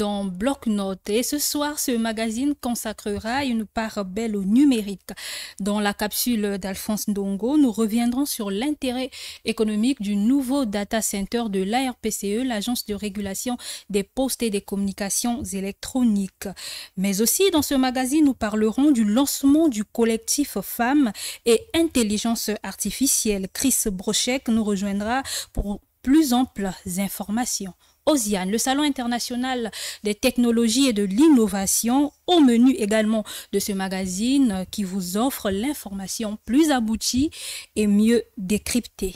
dans Bloc-Notes et ce soir, ce magazine consacrera une part belle au numérique. Dans la capsule d'Alphonse Ndongo, nous reviendrons sur l'intérêt économique du nouveau data center de l'ARPCE, l'Agence de régulation des postes et des communications électroniques. Mais aussi, dans ce magazine, nous parlerons du lancement du collectif Femmes et Intelligence artificielle. Chris Brochek nous rejoindra pour plus amples informations. OSIAN, le Salon international des technologies et de l'innovation, au menu également de ce magazine qui vous offre l'information plus aboutie et mieux décryptée.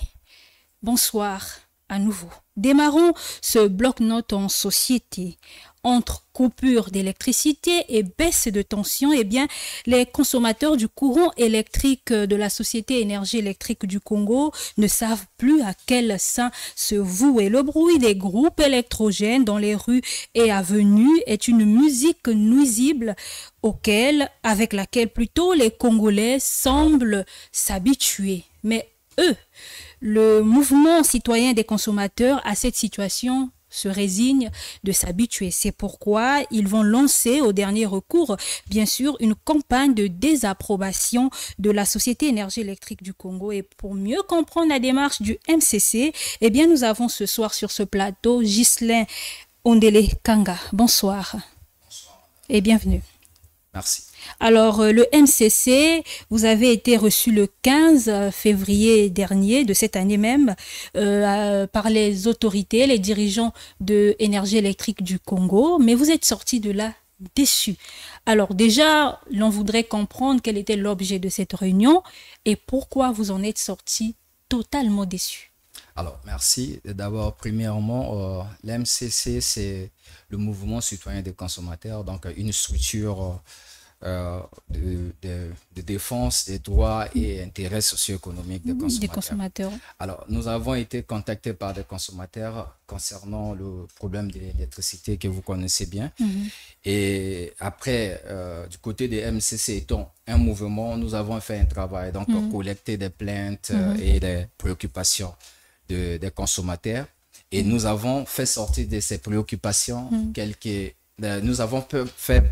Bonsoir à nouveau. Démarrons ce bloc-notes en société. Entre coupure d'électricité et baisse de tension, eh bien, les consommateurs du courant électrique de la Société Énergie électrique du Congo ne savent plus à quel sein se vouer. Le bruit des groupes électrogènes dans les rues et avenues est une musique nuisible avec laquelle plutôt les Congolais semblent s'habituer. Mais eux, le mouvement citoyen des consommateurs à cette situation se résigne de s'habituer. C'est pourquoi ils vont lancer au dernier recours, bien sûr, une campagne de désapprobation de la Société Énergie électrique du Congo. Et pour mieux comprendre la démarche du MCC, eh bien, nous avons ce soir sur ce plateau Ghislain Ondele Kanga. Bonsoir. Bonsoir. Et bienvenue. Merci. Alors, le MCC, vous avez été reçu le 15 février dernier, de cette année même, par les autorités, les dirigeants de Énergie électrique du Congo, mais vous êtes sorti de là déçu. Alors déjà, l'on voudrait comprendre quel était l'objet de cette réunion et pourquoi vous en êtes sorti totalement déçu. Alors, merci. D'abord, premièrement, l'MCC, c'est le mouvement citoyen des consommateurs, donc une structure de défense des droits et intérêts socio-économiques des consommateurs. Alors, nous avons été contactés par des consommateurs concernant le problème de l'électricité que vous connaissez bien. Et après, du côté des MCC étant un mouvement, nous avons fait un travail, donc collecter des plaintes et des préoccupations des consommateurs. Et nous avons fait sortir de ces préoccupations nous avons fait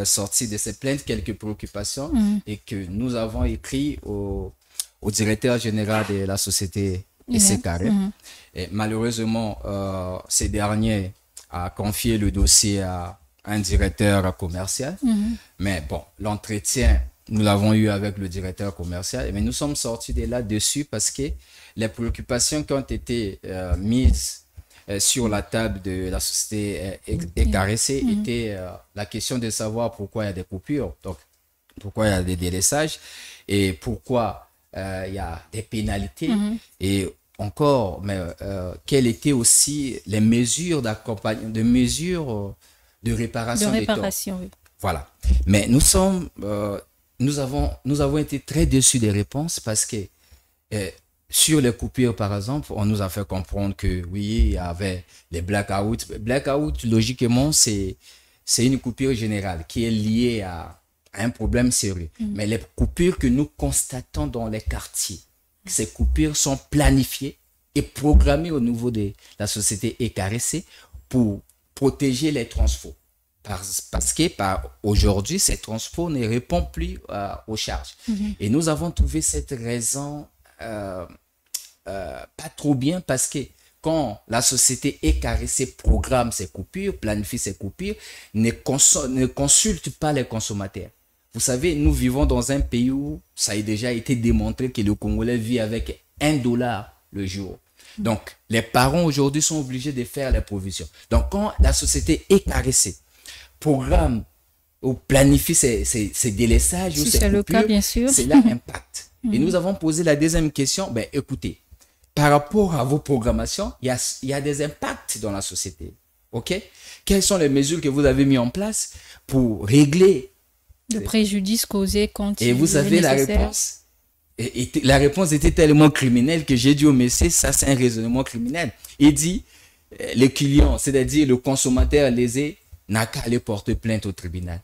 sortir de ces plaintes quelques préoccupations et que nous avons écrit au directeur général de la société SCARE. Et malheureusement, ce dernier a confié le dossier à un directeur commercial. Mais bon, l'entretien, nous l'avons eu avec le directeur commercial. Mais nous sommes sortis de là-dessus parce que les préoccupations qui ont été mises sur la table de la société ECAREC était la question de savoir pourquoi il y a des coupures, donc pourquoi il y a des délaissages et pourquoi il y a des pénalités et encore, mais quelles étaient aussi les mesures d'accompagnement, de réparation des torts. Oui. Voilà. Mais nous avons été très déçus des réponses parce que sur les coupures, par exemple, on nous a fait comprendre que oui, il y avait les blackouts. Blackout, logiquement, c'est une coupure générale qui est liée à un problème sérieux. Mais les coupures que nous constatons dans les quartiers, ces coupures sont planifiées et programmées au niveau de la société ECAREC pour protéger les transfos. Parce que aujourd'hui, ces transfos ne répondent plus aux charges. Et nous avons trouvé cette raison pas trop bien parce que quand la société ECAREC programme ses coupures, planifie ses coupures, ne consulte pas les consommateurs. Vous savez, nous vivons dans un pays où ça a déjà été démontré que le Congolais vit avec $1 le jour. Donc, les parents aujourd'hui sont obligés de faire les provisions. Donc, quand la société ECAREC programme ou planifie ses délaissages ou ses coupures, c'est là l'impact. Et nous avons posé la deuxième question, écoutez, par rapport à vos programmations, il y a des impacts dans la société. OK? Quelles sont les mesures que vous avez mises en place pour régler le préjudice causé quand et vous savez la réponse. Et la réponse était tellement criminelle que j'ai dit au monsieur, ça c'est un raisonnement criminel. Il dit, le client, c'est-à-dire le consommateur lésé, n'a qu'à aller porter plainte au tribunal.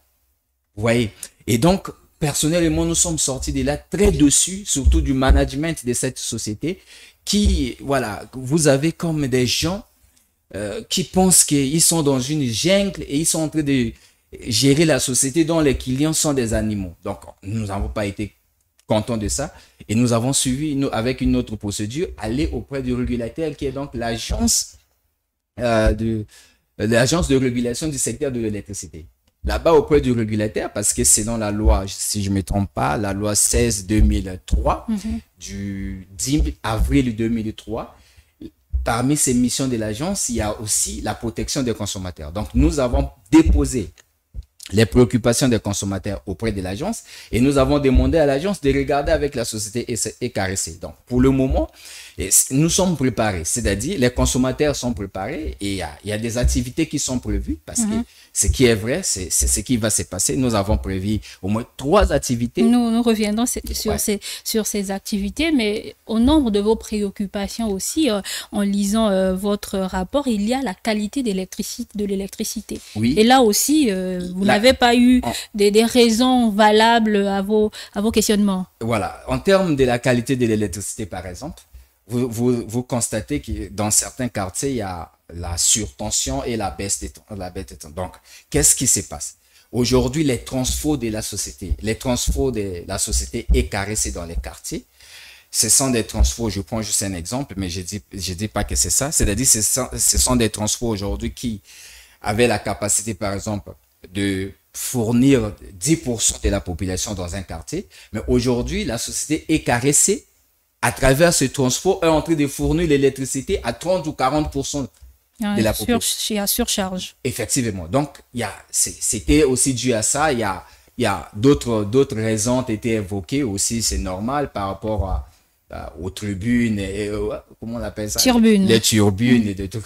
Vous voyez? Et donc, personnellement, nous sommes sortis de là très déçus, surtout du management de cette société qui, voilà, vous avez comme des gens qui pensent qu'ils sont dans une jungle et ils sont en train de gérer la société dont les clients sont des animaux. Donc, nous n'avons pas été contents de ça et nous avons suivi, avec une autre procédure, aller auprès du régulateur qui est donc l'agence de régulation du secteur de l'électricité. Là-bas, auprès du régulateur, parce que selon la loi, si je ne me trompe pas, la loi 16-2003, du 10 avril 2003, parmi ces missions de l'agence, il y a aussi la protection des consommateurs. Donc, nous avons déposé les préoccupations des consommateurs auprès de l'agence et nous avons demandé à l'agence de regarder avec la société ECAREC. Donc, pour le moment, nous sommes préparés, c'est-à-dire les consommateurs sont préparés et il y a des activités qui sont prévues parce que ce qui est vrai, c'est ce qui va se passer. Nous avons prévu au moins 3 activités. Nous reviendrons sur ces activités, mais au nombre de vos préoccupations aussi, en lisant votre rapport, il y a la qualité de l'électricité. Oui. Et là aussi, vous n'avez pas eu des raisons valables à vos questionnements. Voilà. En termes de la qualité de l'électricité, par exemple, vous constatez que dans certains quartiers, il y a la surtension et la baisse des temps. Donc, qu'est-ce qui se passe? Aujourd'hui, les transfos de la société ECAREC dans les quartiers, ce sont des transfos, je prends juste un exemple, mais je dis pas que c'est ça. C'est-à-dire, ce sont des transfos aujourd'hui qui avaient la capacité, par exemple, de fournir 10% de la population dans un quartier. Mais aujourd'hui, la société ECAREC, à travers ce transfert, est en train de fournir l'électricité à 30 ou 40% de la population. Il y a surcharge. Effectivement. Donc, c'était aussi dû à ça. Il y a d'autres raisons qui ont été évoquées aussi. C'est normal par rapport aux tribunes et comment on appelle ça? Turbunes. Les turbunes et de tout.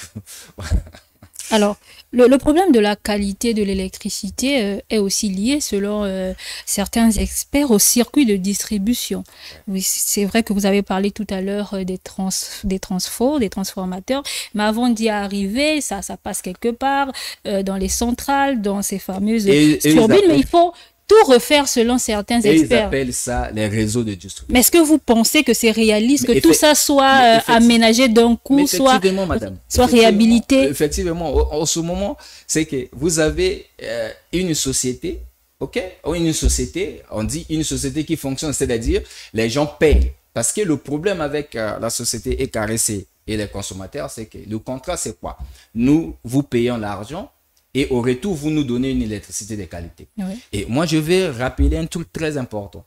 Alors, le problème de la qualité de l'électricité est aussi lié, selon certains experts, au circuit de distribution. Oui, c'est vrai que vous avez parlé tout à l'heure des transfos, des transformateurs, mais avant d'y arriver, ça passe quelque part, dans les centrales, dans ces fameuses turbines, mais il faut tout refaire selon certains experts. Ils appellent ça les réseaux de distribution. Mais est-ce que vous pensez que c'est réaliste, que tout ça soit aménagé d'un coup, soit réhabilité? Effectivement, en ce moment, c'est que vous avez une société, ok? Une société, on dit une société qui fonctionne, c'est-à-dire les gens payent. Parce que le problème avec la société ECAREC et les consommateurs, c'est que le contrat, c'est quoi? Nous vous payons l'argent, et au retour, vous nous donnez une électricité de qualité. Oui. Et moi, je vais rappeler un truc très important.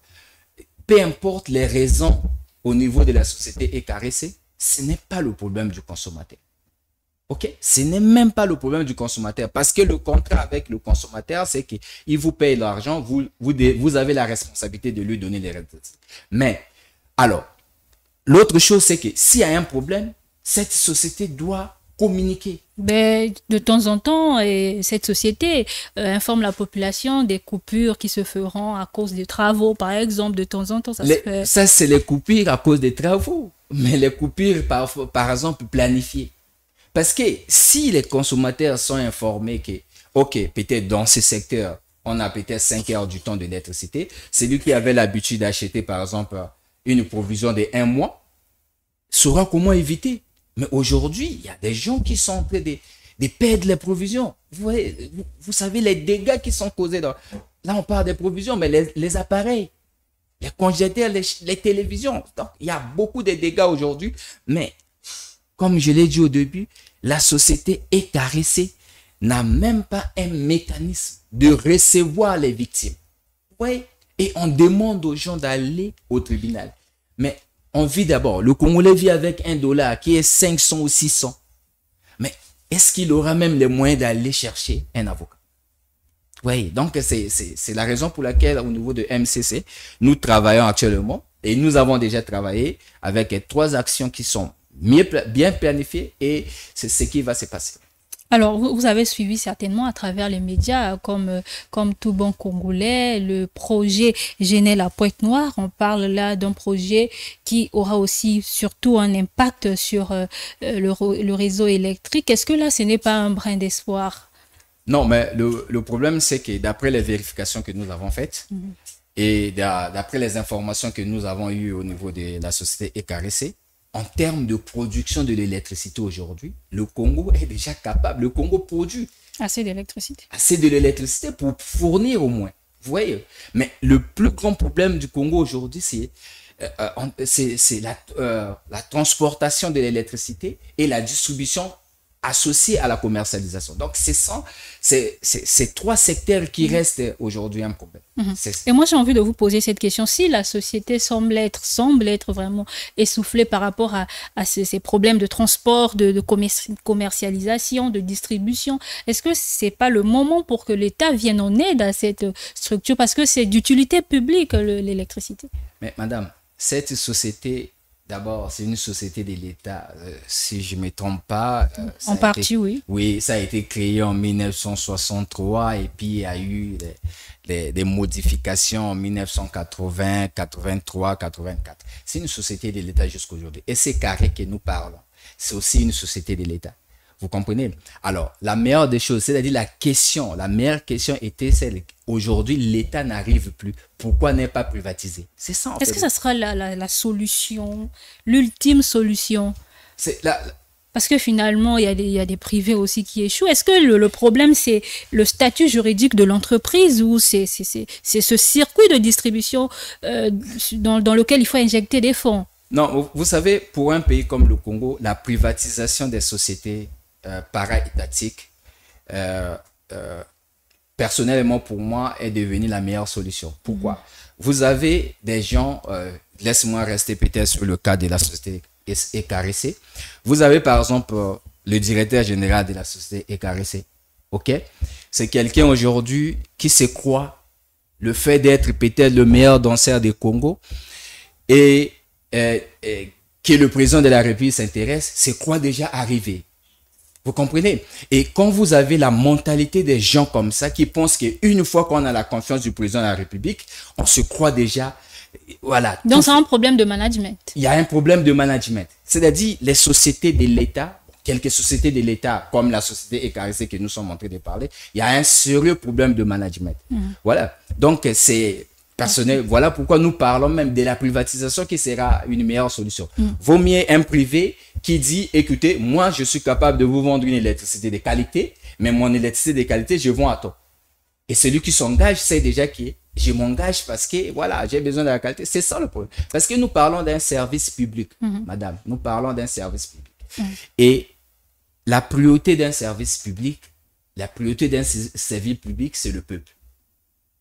Peu importe les raisons au niveau de la société ECAREC, ce n'est pas le problème du consommateur. Ok? Ce n'est même pas le problème du consommateur. Parce que le contrat avec le consommateur, c'est qu'il vous paye l'argent, vous avez la responsabilité de lui donner l'électricité. Mais, alors, l'autre chose, c'est que s'il y a un problème, cette société doit communiquer. Mais de temps en temps, cette société informe la population des coupures qui se feront à cause des travaux, par exemple, de temps en temps. Ça, c'est les coupures à cause des travaux. Mais les coupures, par exemple, planifiées. Parce que si les consommateurs sont informés que, ok, peut-être dans ce secteur, on a peut-être 5 heures du temps de l'électricité, celui qui avait l'habitude d'acheter, par exemple, une provision de 1 mois, saura comment éviter. Mais aujourd'hui, il y a des gens qui sont en train de perdre les provisions. Vous savez les dégâts qui sont causés. Là, on parle des provisions, mais les appareils, les congélateurs, les télévisions. Donc, il y a beaucoup de dégâts aujourd'hui. Mais, comme je l'ai dit au début, la société ECAREC n'a même pas un mécanisme de recevoir les victimes. Ouais. Et on demande aux gens d'aller au tribunal. Mais on vit d'abord, le Congolais vit avec $1 qui est 500 ou 600. Mais est-ce qu'il aura même les moyens d'aller chercher un avocat? Oui, donc c'est la raison pour laquelle au niveau de MCC, nous travaillons actuellement et nous avons déjà travaillé avec 3 actions qui sont bien planifiées et c'est ce qui va se passer. Alors, vous avez suivi certainement à travers les médias, comme tout bon Congolais, le projet Genel à Pointe-Noire. On parle là d'un projet qui aura aussi surtout un impact sur le réseau électrique. Est-ce que là, ce n'est pas un brin d'espoir? Non, mais le problème, c'est que d'après les vérifications que nous avons faites et d'après les informations que nous avons eues au niveau de la société ECAREC, en termes de production de l'électricité aujourd'hui, le Congo est déjà capable. Le Congo produit assez d'électricité. Assez de l'électricité pour fournir au moins. Vous voyez? Mais le plus grand problème du Congo aujourd'hui, c'est la transportation de l'électricité et la distribution associée à la commercialisation. Donc, c'est trois secteurs qui restent aujourd'hui un problème. Et moi, j'ai envie de vous poser cette question. Si la société semble être vraiment essoufflée par rapport à ces problèmes de transport, de commercialisation, de distribution, est-ce que c'est pas le moment pour que l'État vienne en aide à cette structure? Parce que c'est d'utilité publique, l'électricité. Mais madame, cette société, d'abord, c'est une société de l'État. Si je ne me trompe pas. En partie, oui. Oui, ça a été créé en 1963 et puis il y a eu des modifications en 1980, 83, 84. C'est une société de l'État jusqu'aujourd'hui. Et c'est carré que nous parlons. C'est aussi une société de l'État. Vous comprenez? Alors, la meilleure des choses, c'est-à-dire la meilleure question était celle aujourd'hui, l'État n'arrive plus. Pourquoi n'est pas privatisé? C'est ça. Est-ce que ça sera la solution, l'ultime solution? Parce que finalement, il y a des privés aussi qui échouent. Est-ce que le problème, c'est le statut juridique de l'entreprise ou c'est ce circuit de distribution dans lequel il faut injecter des fonds? Non, vous savez, pour un pays comme le Congo, la privatisation des sociétés para-étatiques, personnellement pour moi, est devenue la meilleure solution. Pourquoi? Vous avez des gens, laisse-moi rester peut-être sur le cas de la société ECAREC. Vous avez par exemple le directeur général de la société ECAREC. Ok? C'est quelqu'un aujourd'hui qui se croit le fait d'être peut-être le meilleur danseur du Congo et que le président de la République s'intéresse, c'est quoi déjà arrivé? Vous comprenez? Et quand vous avez la mentalité des gens comme ça, qui pensent qu'une fois qu'on a la confiance du président de la République, on se croit déjà, voilà. Donc c'est un problème de management. Il y a un problème de management. C'est-à-dire les sociétés de l'État, quelques sociétés de l'État, comme la société ECAREC que nous sommes en train de parler, il y a un sérieux problème de management. Voilà. Donc c'est personnel. Voilà pourquoi nous parlons même de la privatisation qui sera une meilleure solution. Vaut mieux un privé qui dit, écoutez, moi, je suis capable de vous vendre une électricité de qualité, mais mon électricité de qualité, je vends à toi. Et celui qui s'engage sait déjà que je m'engage parce que, voilà, j'ai besoin de la qualité. C'est ça le problème. Parce que nous parlons d'un service public, madame. Nous parlons d'un service public. Et la priorité d'un service public, c'est le peuple.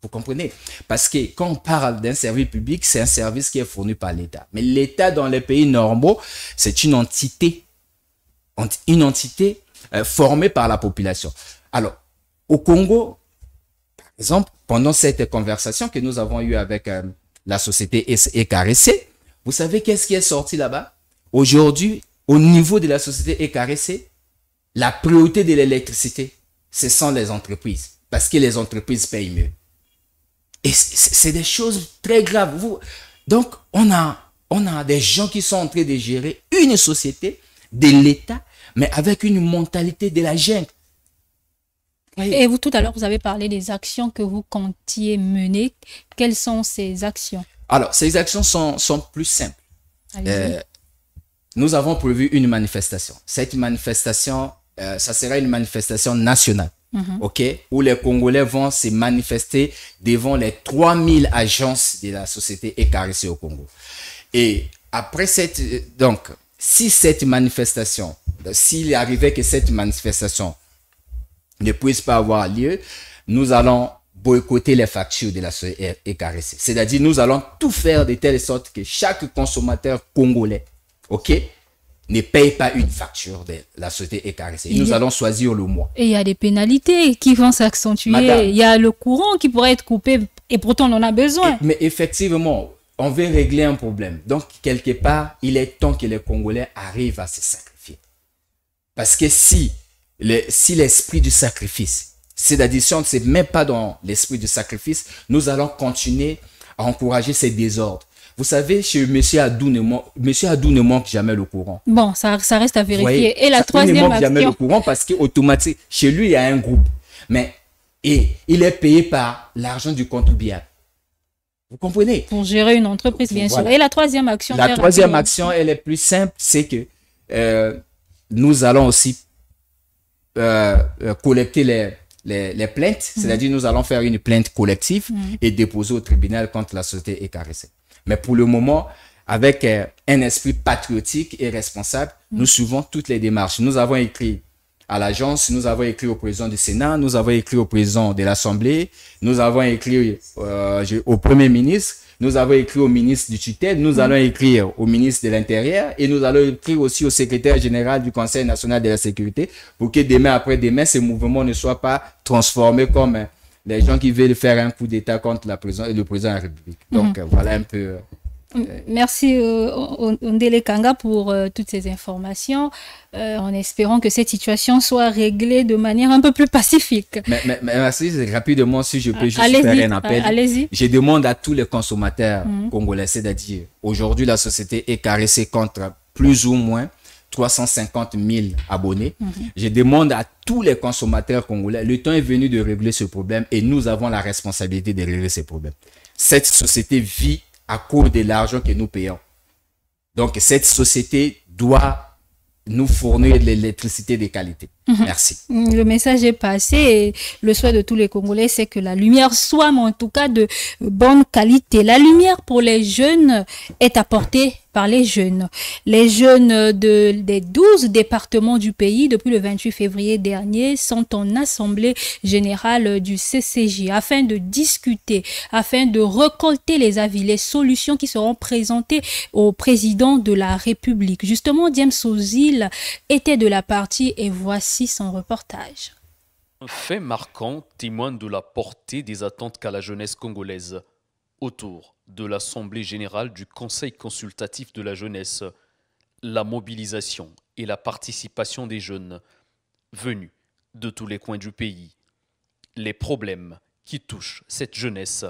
Vous comprenez? Parce que quand on parle d'un service public, c'est un service qui est fourni par l'État. Mais l'État, dans les pays normaux, c'est une entité formée par la population. Alors, au Congo, par exemple, pendant cette conversation que nous avons eue avec la société ECAREC, vous savez qu'est-ce qui est sorti là-bas? Aujourd'hui, au niveau de la société ECAREC, la priorité de l'électricité, ce sont les entreprises. Parce que les entreprises payent mieux. Et c'est des choses très graves. Donc, on a des gens qui sont en train de gérer une société de l'État, mais avec une mentalité de la junte. Et vous, tout à l'heure, vous avez parlé des actions que vous comptiez mener. Quelles sont ces actions? Alors, ces actions sont plus simples. Nous avons prévu une manifestation. Cette manifestation, ça sera une manifestation nationale. Ok, où les Congolais vont se manifester devant les 3000 agences de la société ECAREC au Congo. Et après s'il arrivait que cette manifestation ne puisse pas avoir lieu, nous allons boycotter les factures de la société ECAREC. C'est-à-dire, nous allons tout faire de telle sorte que chaque consommateur congolais, ok, ne paye pas une facture de la société ECAREC. Nous allons choisir le mois. Et il y a des pénalités qui vont s'accentuer. Il y a le courant qui pourrait être coupé et pourtant on en a besoin. Mais effectivement, on veut régler un problème. Donc, quelque part, il est temps que les Congolais arrivent à se sacrifier. Parce que si l'esprit du sacrifice, c'est-à-dire si on ne se met pas dans l'esprit du sacrifice, nous allons continuer à encourager ces désordres. Vous savez, chez M. Adou ne manque jamais le courant. Bon, ça reste à vérifier. Voyez, et la troisième action... Il ne manque jamais le courant parce qu'automatiquement, chez lui, il y a un groupe. Mais il est payé par l'argent du contribuable. Vous comprenez? Pour gérer une entreprise, bien sûr. Et la troisième action? La troisième action, elle est plus simple, c'est que nous allons aussi collecter les plaintes, c'est-à-dire nous allons faire une plainte collective et déposer au tribunal quand la société est caressée. Mais pour le moment, avec un esprit patriotique et responsable, nous suivons toutes les démarches. Nous avons écrit à l'agence, nous avons écrit au président du Sénat, nous avons écrit au président de l'Assemblée, nous avons écrit au Premier ministre, nous avons écrit au ministre du tutelle, nous allons écrire au ministre de l'Intérieur et nous allons écrire aussi au secrétaire général du Conseil national de la sécurité pour que demain après-demain, ces mouvements ne soient pas transformés comme les gens qui veulent faire un coup d'État contre le président de la République. Donc voilà un peu... Merci Ondele Kanga pour toutes ces informations, en espérant que cette situation soit réglée de manière un peu plus pacifique. Mais merci, rapidement, si je peux juste faire un appel. Allez-y. Je demande à tous les consommateurs congolais, c'est-à-dire aujourd'hui la société est caressée contre plus ou moins 350 000 abonnés. Je demande à tous les consommateurs congolais, le temps est venu de régler ce problème et nous avons la responsabilité de régler ces problèmes. Cette société vit à cause de l'argent que nous payons. Donc, cette société doit nous fournir de l'électricité de qualité. Merci. Le message est passé et le souhait de tous les Congolais, c'est que la lumière soit, mais en tout cas de bonne qualité. La lumière pour les jeunes est apportée par les jeunes. Les jeunes des 12 départements du pays, depuis le 28 février dernier, sont en assemblée générale du CCJ afin de discuter, afin de récolter les avis, les solutions qui seront présentées au président de la République. Justement, James Ozil était de la partie et voici son reportage. Un fait marquant témoigne de la portée des attentes qu'a la jeunesse congolaise autour de l'Assemblée générale du Conseil consultatif de la jeunesse, la mobilisation et la participation des jeunes venus de tous les coins du pays. Les problèmes qui touchent cette jeunesse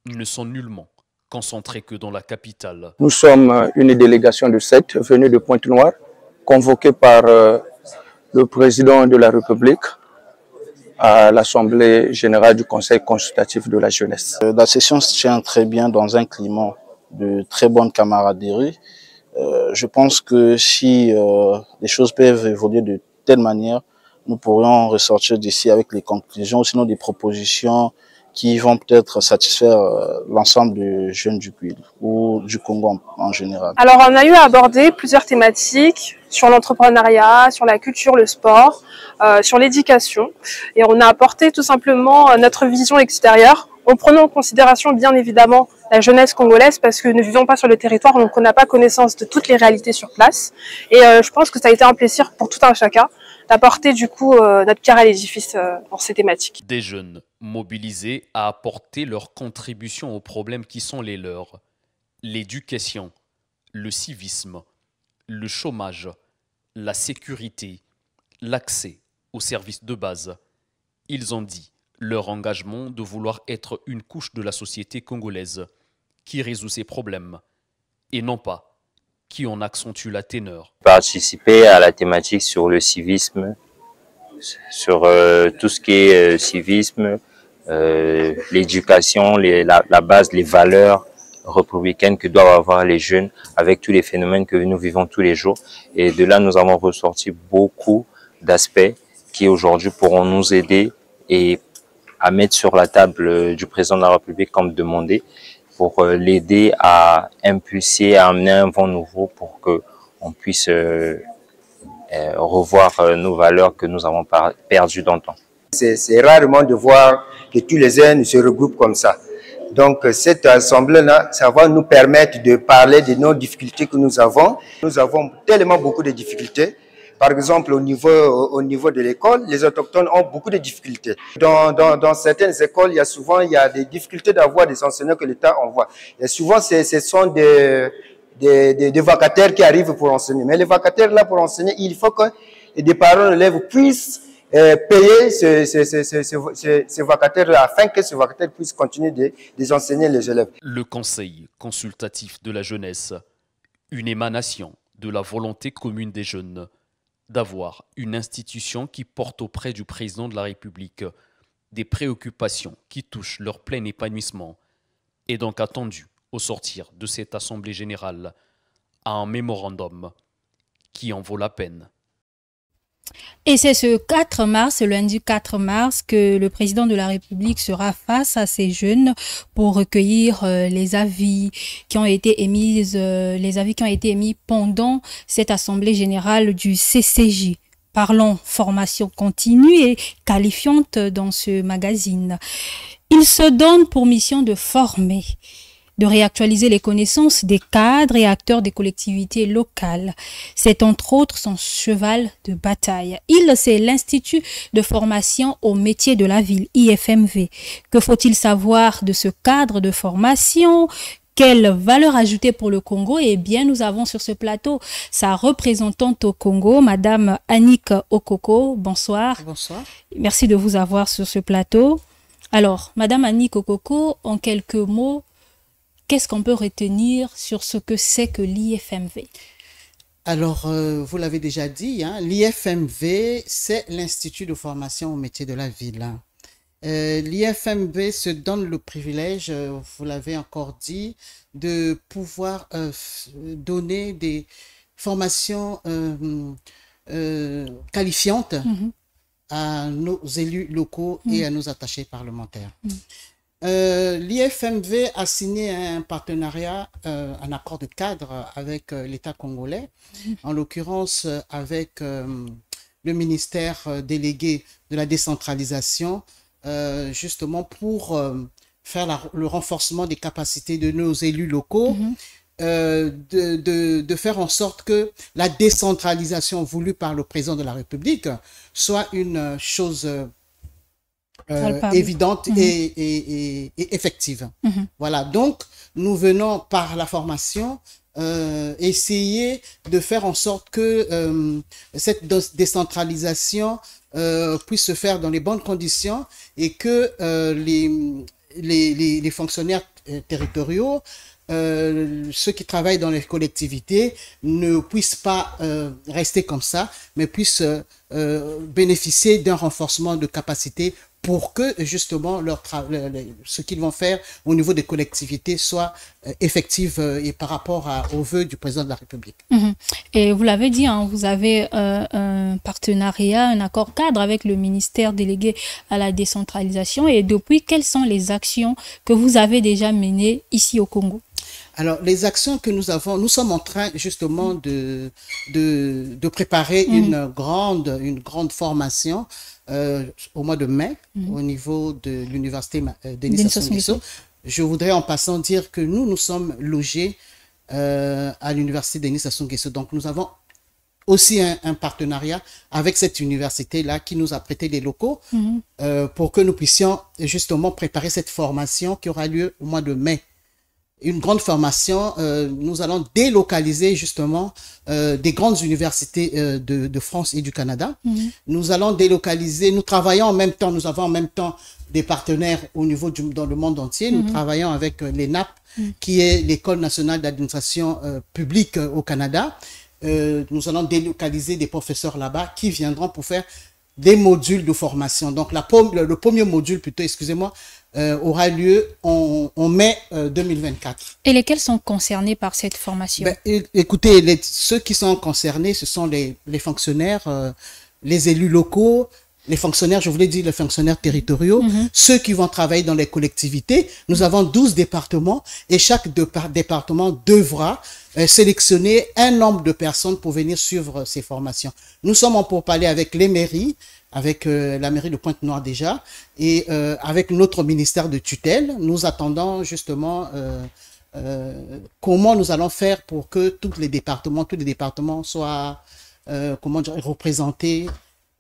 ne sont nullement concentrés que dans la capitale. Nous sommes une délégation de 7 venus de Pointe-Noire, convoquée par le président de la République à l'Assemblée générale du Conseil consultatif de la jeunesse. La session se tient très bien dans un climat de très bonne camaraderie. Je pense que si les choses peuvent évoluer de telle manière, nous pourrions ressortir d'ici avec les conclusions, sinon des propositions qui vont peut-être satisfaire l'ensemble des jeunes du pays ou du Congo en général. Alors on a eu à aborder plusieurs thématiques sur l'entrepreneuriat, sur la culture, le sport, sur l'éducation, et on a apporté tout simplement notre vision extérieure en prenant en considération bien évidemment la jeunesse congolaise, parce que nous ne vivons pas sur le territoire, donc on n'a pas connaissance de toutes les réalités sur place, et je pense que ça a été un plaisir pour tout un chacun d'apporter du coup notre pierre à l'édifice pour ces thématiques. Des jeunes mobilisés à apporter leur contribution aux problèmes qui sont les leurs. L'éducation, le civisme, le chômage, la sécurité, l'accès aux services de base. Ils ont dit leur engagement de vouloir être une couche de la société congolaise qui résout ces problèmes et non pas qui en accentue la teneur. Participer à la thématique sur le civisme, sur tout ce qui est civisme, l'éducation, la base, les valeurs républicaines que doivent avoir les jeunes avec tous les phénomènes que nous vivons tous les jours. Et de là, nous avons ressorti beaucoup d'aspects qui aujourd'hui pourront nous aider et à mettre sur la table du président de la République comme demandé, pour l'aider à impulser, à amener un vent nouveau pour qu'on puisse revoir nos valeurs que nous avons perdues dans le temps. C'est rarement de voir que tous les jeunes se regroupent comme ça. Donc cette assemblée-là, ça va nous permettre de parler de nos difficultés que nous avons. Nous avons tellement beaucoup de difficultés. Par exemple, au niveau de l'école, les autochtones ont beaucoup de difficultés. Dans certaines écoles, il y a des difficultés d'avoir des enseignants que l'État envoie. Et souvent, ce sont des vacataires qui arrivent pour enseigner. Mais les vacataires là pour enseigner, il faut que des parents d'élèves puissent payer ces vacataires afin que ces vacataires puissent continuer de enseigner les élèves. Le Conseil consultatif de la jeunesse, une émanation de la volonté commune des jeunes d'avoir une institution qui porte auprès du président de la République des préoccupations qui touchent leur plein épanouissement, est donc attendu au sortir de cette Assemblée générale à un mémorandum qui en vaut la peine. Et c'est ce 4 mars, ce lundi 4 mars, que le président de la République sera face à ces jeunes pour recueillir les avis qui ont été émis pendant cette Assemblée générale du CCJ. Parlons formation continue et qualifiante dans ce magazine. Il se donne pour mission de former, de réactualiser les connaissances des cadres et acteurs des collectivités locales. C'est entre autres son cheval de bataille. C'est l'Institut de formation au métier de la ville, IFMV. Que faut-il savoir de ce cadre de formation ? Quelle valeur ajoutée pour le Congo? Eh bien, nous avons sur ce plateau sa représentante au Congo, Madame Annick Okoko. Bonsoir. Bonsoir. Merci de vous avoir sur ce plateau. Alors, Madame Annick Okoko, en quelques mots, qu'est-ce qu'on peut retenir sur ce que c'est que l'IFMV? Alors, vous l'avez déjà dit, hein, l'IFMV, c'est l'Institut de formation au métier de la ville. L'IFMV se donne le privilège, vous l'avez encore dit, de pouvoir donner des formations qualifiantes à nos élus locaux et à nos attachés parlementaires. L'IFMV a signé un partenariat, un accord de cadre avec l'État congolais, en l'occurrence avec le ministère délégué de la décentralisation, justement pour faire le renforcement des capacités de nos élus locaux, de faire en sorte que la décentralisation voulue par le président de la République soit une chose évidente et effective. Voilà, donc nous venons par la formation essayer de faire en sorte que cette décentralisation puisse se faire dans les bonnes conditions et que les fonctionnaires territoriaux, ceux qui travaillent dans les collectivités, ne puissent pas rester comme ça, mais puissent bénéficier d'un renforcement de capacité pour que justement ce qu'ils vont faire au niveau des collectivités soit effectif et par rapport aux vœux du président de la République. Et vous l'avez dit, hein, vous avez un partenariat, un accord cadre avec le ministère délégué à la décentralisation. Et depuis, quelles sont les actions que vous avez déjà menées ici au Congo? Alors, les actions que nous avons, nous sommes en train justement de préparer une grande formation au mois de mai au niveau de l'université Denis Sassou Nguesso. Je voudrais en passant dire que nous sommes logés à l'université Denis Sassou Nguesso. Donc, nous avons aussi un partenariat avec cette université-là qui nous a prêté des locaux pour que nous puissions justement préparer cette formation qui aura lieu au mois de mai. Une grande formation, nous allons délocaliser justement des grandes universités de France et du Canada. Nous allons délocaliser, nous travaillons en même temps, nous avons en même temps des partenaires au niveau dans le monde entier. Nous travaillons avec l'ENAP, qui est l'École nationale d'administration publique au Canada. Nous allons délocaliser des professeurs là-bas qui viendront pour faire des modules de formation. Donc, le premier module, plutôt, excusez-moi, aura lieu en mai 2024. Et lesquels sont concernés par cette formation? Écoutez, ceux qui sont concernés, ce sont les fonctionnaires, les élus locaux, les fonctionnaires, je voulais dire les fonctionnaires territoriaux, ceux qui vont travailler dans les collectivités. Nous avons 12 départements et chaque département devra sélectionner un nombre de personnes pour venir suivre ces formations. Nous sommes en pourparlers avec les mairies, avec la mairie de Pointe-Noire déjà, et avec notre ministère de tutelle. Nous attendons justement comment nous allons faire pour que tous les départements soient représentés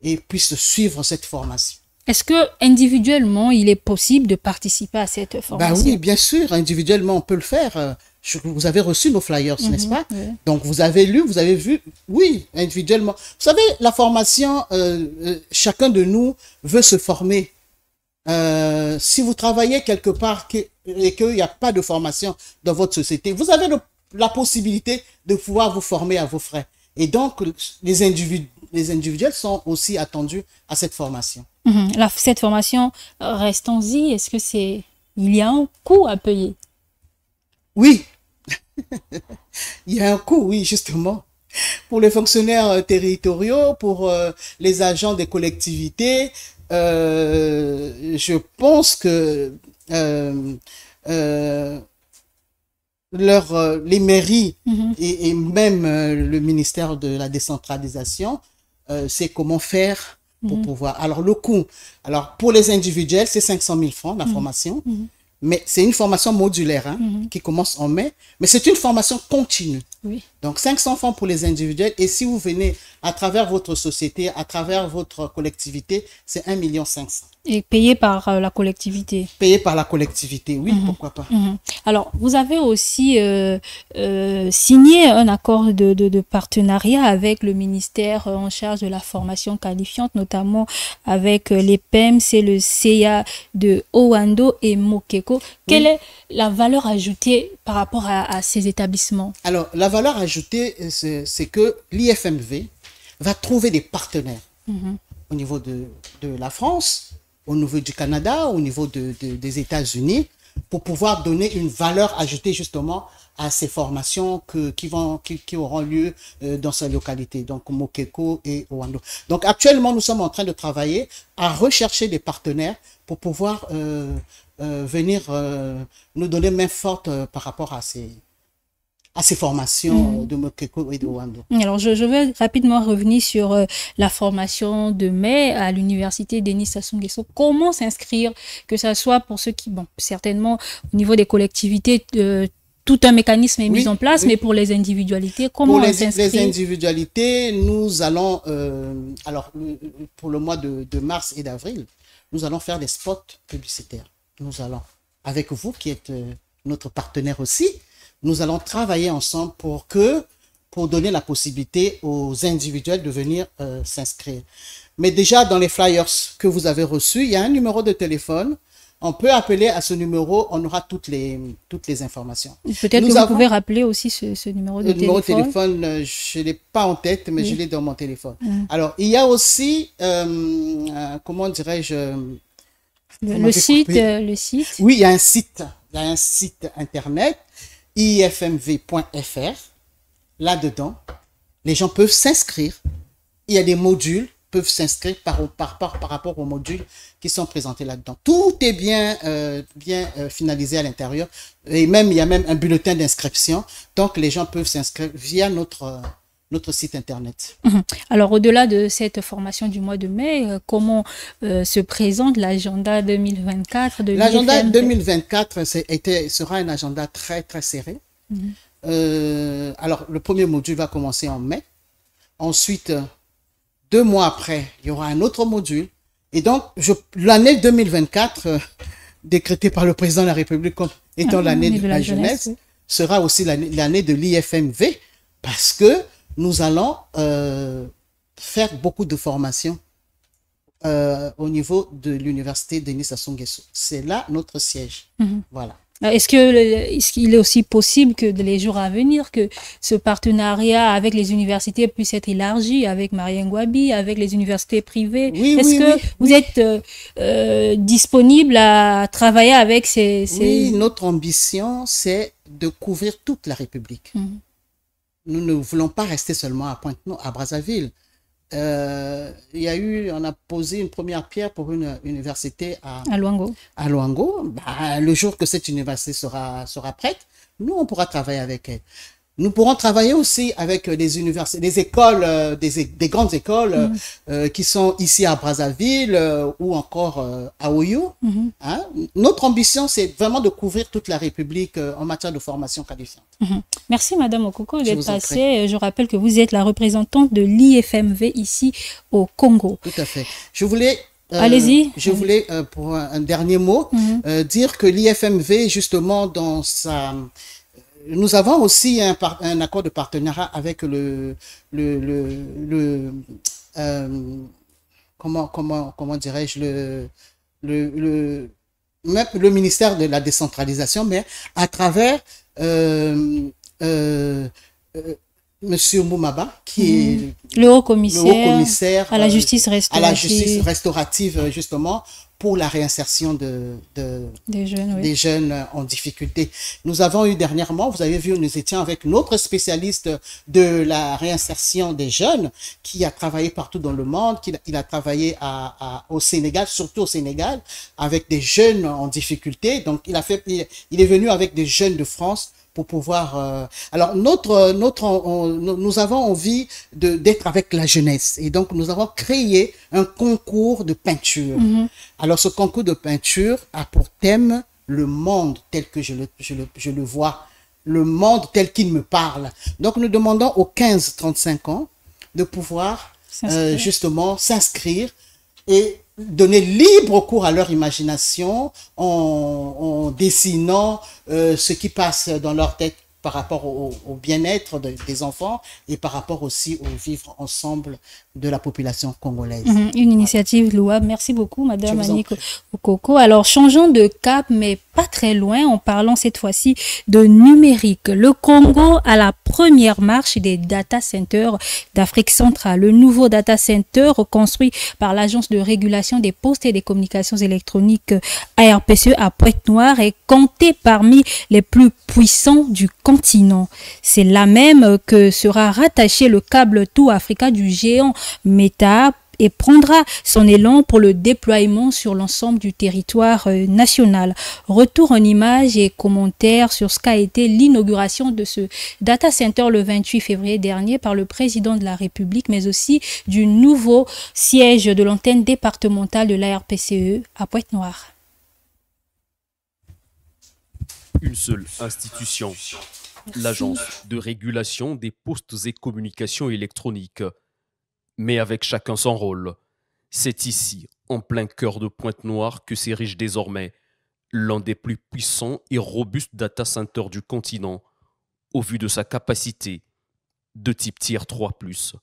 et puissent suivre cette formation. Est-ce que individuellement, il est possible de participer à cette formation? Oui, bien sûr, individuellement, on peut le faire. Vous avez reçu nos flyers, n'est-ce pas? Donc, vous avez lu, vous avez vu, oui, individuellement. Vous savez, la formation, chacun de nous veut se former. Si vous travaillez quelque part et qu'il n'y a pas de formation dans votre société, vous avez la possibilité de pouvoir vous former à vos frais. Et donc, les individuels sont aussi attendus à cette formation. Cette formation, restons-y, est-ce que il y a un coût à payer? Oui, il y a un coût, oui, justement. Pour les fonctionnaires territoriaux, pour les agents des collectivités, je pense que les mairies et même le ministère de la décentralisation, c'est comment faire pour pouvoir. Alors, le coût, alors pour les individuels, c'est 500 000 francs la formation, mais c'est une formation modulaire hein, qui commence en mai, mais c'est une formation continue. Oui. Donc, 500 francs pour les individuels. Et si vous venez à travers votre société, à travers votre collectivité, c'est 1,5 million. Et payé par la collectivité. Payé par la collectivité, oui, pourquoi pas. Alors, vous avez aussi signé un accord de partenariat avec le ministère en charge de la formation qualifiante, notamment avec les PEM, c'est le CA de Owando et Mokeko. Quelle est la valeur ajoutée par rapport à ces établissements? Alors, la valeur ajoutée, c'est que l'IFMV va trouver des partenaires au niveau de la France, au niveau du Canada, au niveau des États-Unis, pour pouvoir donner une valeur ajoutée justement à ces formations qui auront lieu dans ces localités, donc Mokeko et Owando. Donc actuellement, nous sommes en train de travailler à rechercher des partenaires pour pouvoir venir nous donner main forte par rapport à ces formations de Mokeko et de Owando. Alors, je vais rapidement revenir sur la formation de mai à l'université Denis Sassou Nguesso. Comment s'inscrire, que ce soit pour ceux qui, bon, certainement au niveau des collectivités, tout un mécanisme est mis en place, mais pour les individualités, comment s'inscrire? Pour les individualités, nous allons, alors pour le mois de mars et d'avril, nous allons faire des spots publicitaires. Nous allons, avec vous qui êtes notre partenaire aussi, nous allons travailler ensemble pour donner la possibilité aux individuels de venir s'inscrire. Mais déjà, dans les flyers que vous avez reçus, il y a un numéro de téléphone. On peut appeler à ce numéro, on aura toutes les informations. Peut-être que vous pouvez rappeler aussi ce numéro de téléphone. Le numéro de téléphone, je ne l'ai pas en tête, mais je l'ai dans mon téléphone. Alors, il y a aussi, comment dirais-je... Le site. Oui, il y a un site internet. ifmv.fr. Là-dedans, les gens peuvent s'inscrire. Il y a des modules, peuvent s'inscrire par rapport aux modules qui sont présentés là-dedans. Tout est bien finalisé à l'intérieur. Et même, il y a même un bulletin d'inscription. Donc, les gens peuvent s'inscrire via notre site internet. Alors, au-delà de cette formation du mois de mai, comment se présente l'agenda 2024 de L'agenda 2024 sera un agenda très, très serré. Alors, le premier module va commencer en mai. Ensuite, 2 mois après, il y aura un autre module. Et donc, l'année 2024, décrétée par le président de la République comme étant l'année de la jeunesse, sera aussi l'année de l'IFMV parce que nous allons faire beaucoup de formations au niveau de l'université Denis Sassou Nguesso. C'est là notre siège. Voilà. Est-ce qu'il est aussi possible que les jours à venir, que ce partenariat avec les universités puisse être élargi avec Marien Ngouabi, avec les universités privées? Est-ce que vous êtes disponible à travailler avec ces... Oui, notre ambition, c'est de couvrir toute la République. Nous ne voulons pas rester seulement à Pointe-Noire, à Brazzaville. On a posé une première pierre pour une université à Luango. À Luango. Le jour que cette université sera prête, nous, on pourra travailler avec elle. Nous pourrons travailler aussi avec des universités, des écoles, des grandes écoles qui sont ici à Brazzaville ou encore à Oyo. Notre ambition, c'est vraiment de couvrir toute la République en matière de formation qualifiante. Merci Madame Okoko d'être passée. Je rappelle que vous êtes la représentante de l'IFMV ici au Congo. Tout à fait. Je voulais... Allez-y. Je voulais, pour un dernier mot, dire que l'IFMV, justement, dans sa... Nous avons aussi un accord de partenariat avec comment dirais-je, le ministère de la décentralisation, mais à travers Monsieur Moumaba, qui est le haut commissaire à la justice restaurative. justement, pour la réinsertion des jeunes en difficulté. Nous avons eu dernièrement, vous avez vu, nous étions avec notre spécialiste de la réinsertion des jeunes qui a travaillé partout dans le monde, il a travaillé au Sénégal, surtout au Sénégal, avec des jeunes en difficulté. Donc, il est venu avec des jeunes de France pour pouvoir... Alors, nous avons envie d'être avec la jeunesse. Et donc, nous avons créé un concours de peinture. Alors, ce concours de peinture a pour thème le monde tel que je le vois, le monde tel qu'il me parle. Donc, nous demandons aux 15-35 ans de pouvoir justement s'inscrire et donner libre cours à leur imagination en dessinant ce qui passe dans leur tête par rapport au bien-être des enfants et par rapport aussi au vivre ensemble de la population congolaise. Une initiative louable. Merci beaucoup, Madame Annick Okoko. Alors, changeons de cap, mais pas très loin, en parlant cette fois-ci de numérique. Le Congo a la première marche des data centers d'Afrique centrale. Le nouveau data center construit par l'Agence de régulation des postes et des communications électroniques ARPCE à Pointe-Noire est compté parmi les plus puissants du continent. C'est là même que sera rattaché le câble Tout Africa du géant Meta et prendra son élan pour le déploiement sur l'ensemble du territoire national. Retour en images et commentaires sur ce qu'a été l'inauguration de ce data center le 28 février dernier par le président de la République, mais aussi du nouveau siège de l'antenne départementale de l'ARPCE à Pointe-Noire. Une seule institution, l'Agence de régulation des postes et communications électroniques. Mais avec chacun son rôle. C'est ici, en plein cœur de Pointe-Noire, que s'érige désormais l'un des plus puissants et robustes data centers du continent, au vu de sa capacité de type Tier 3+.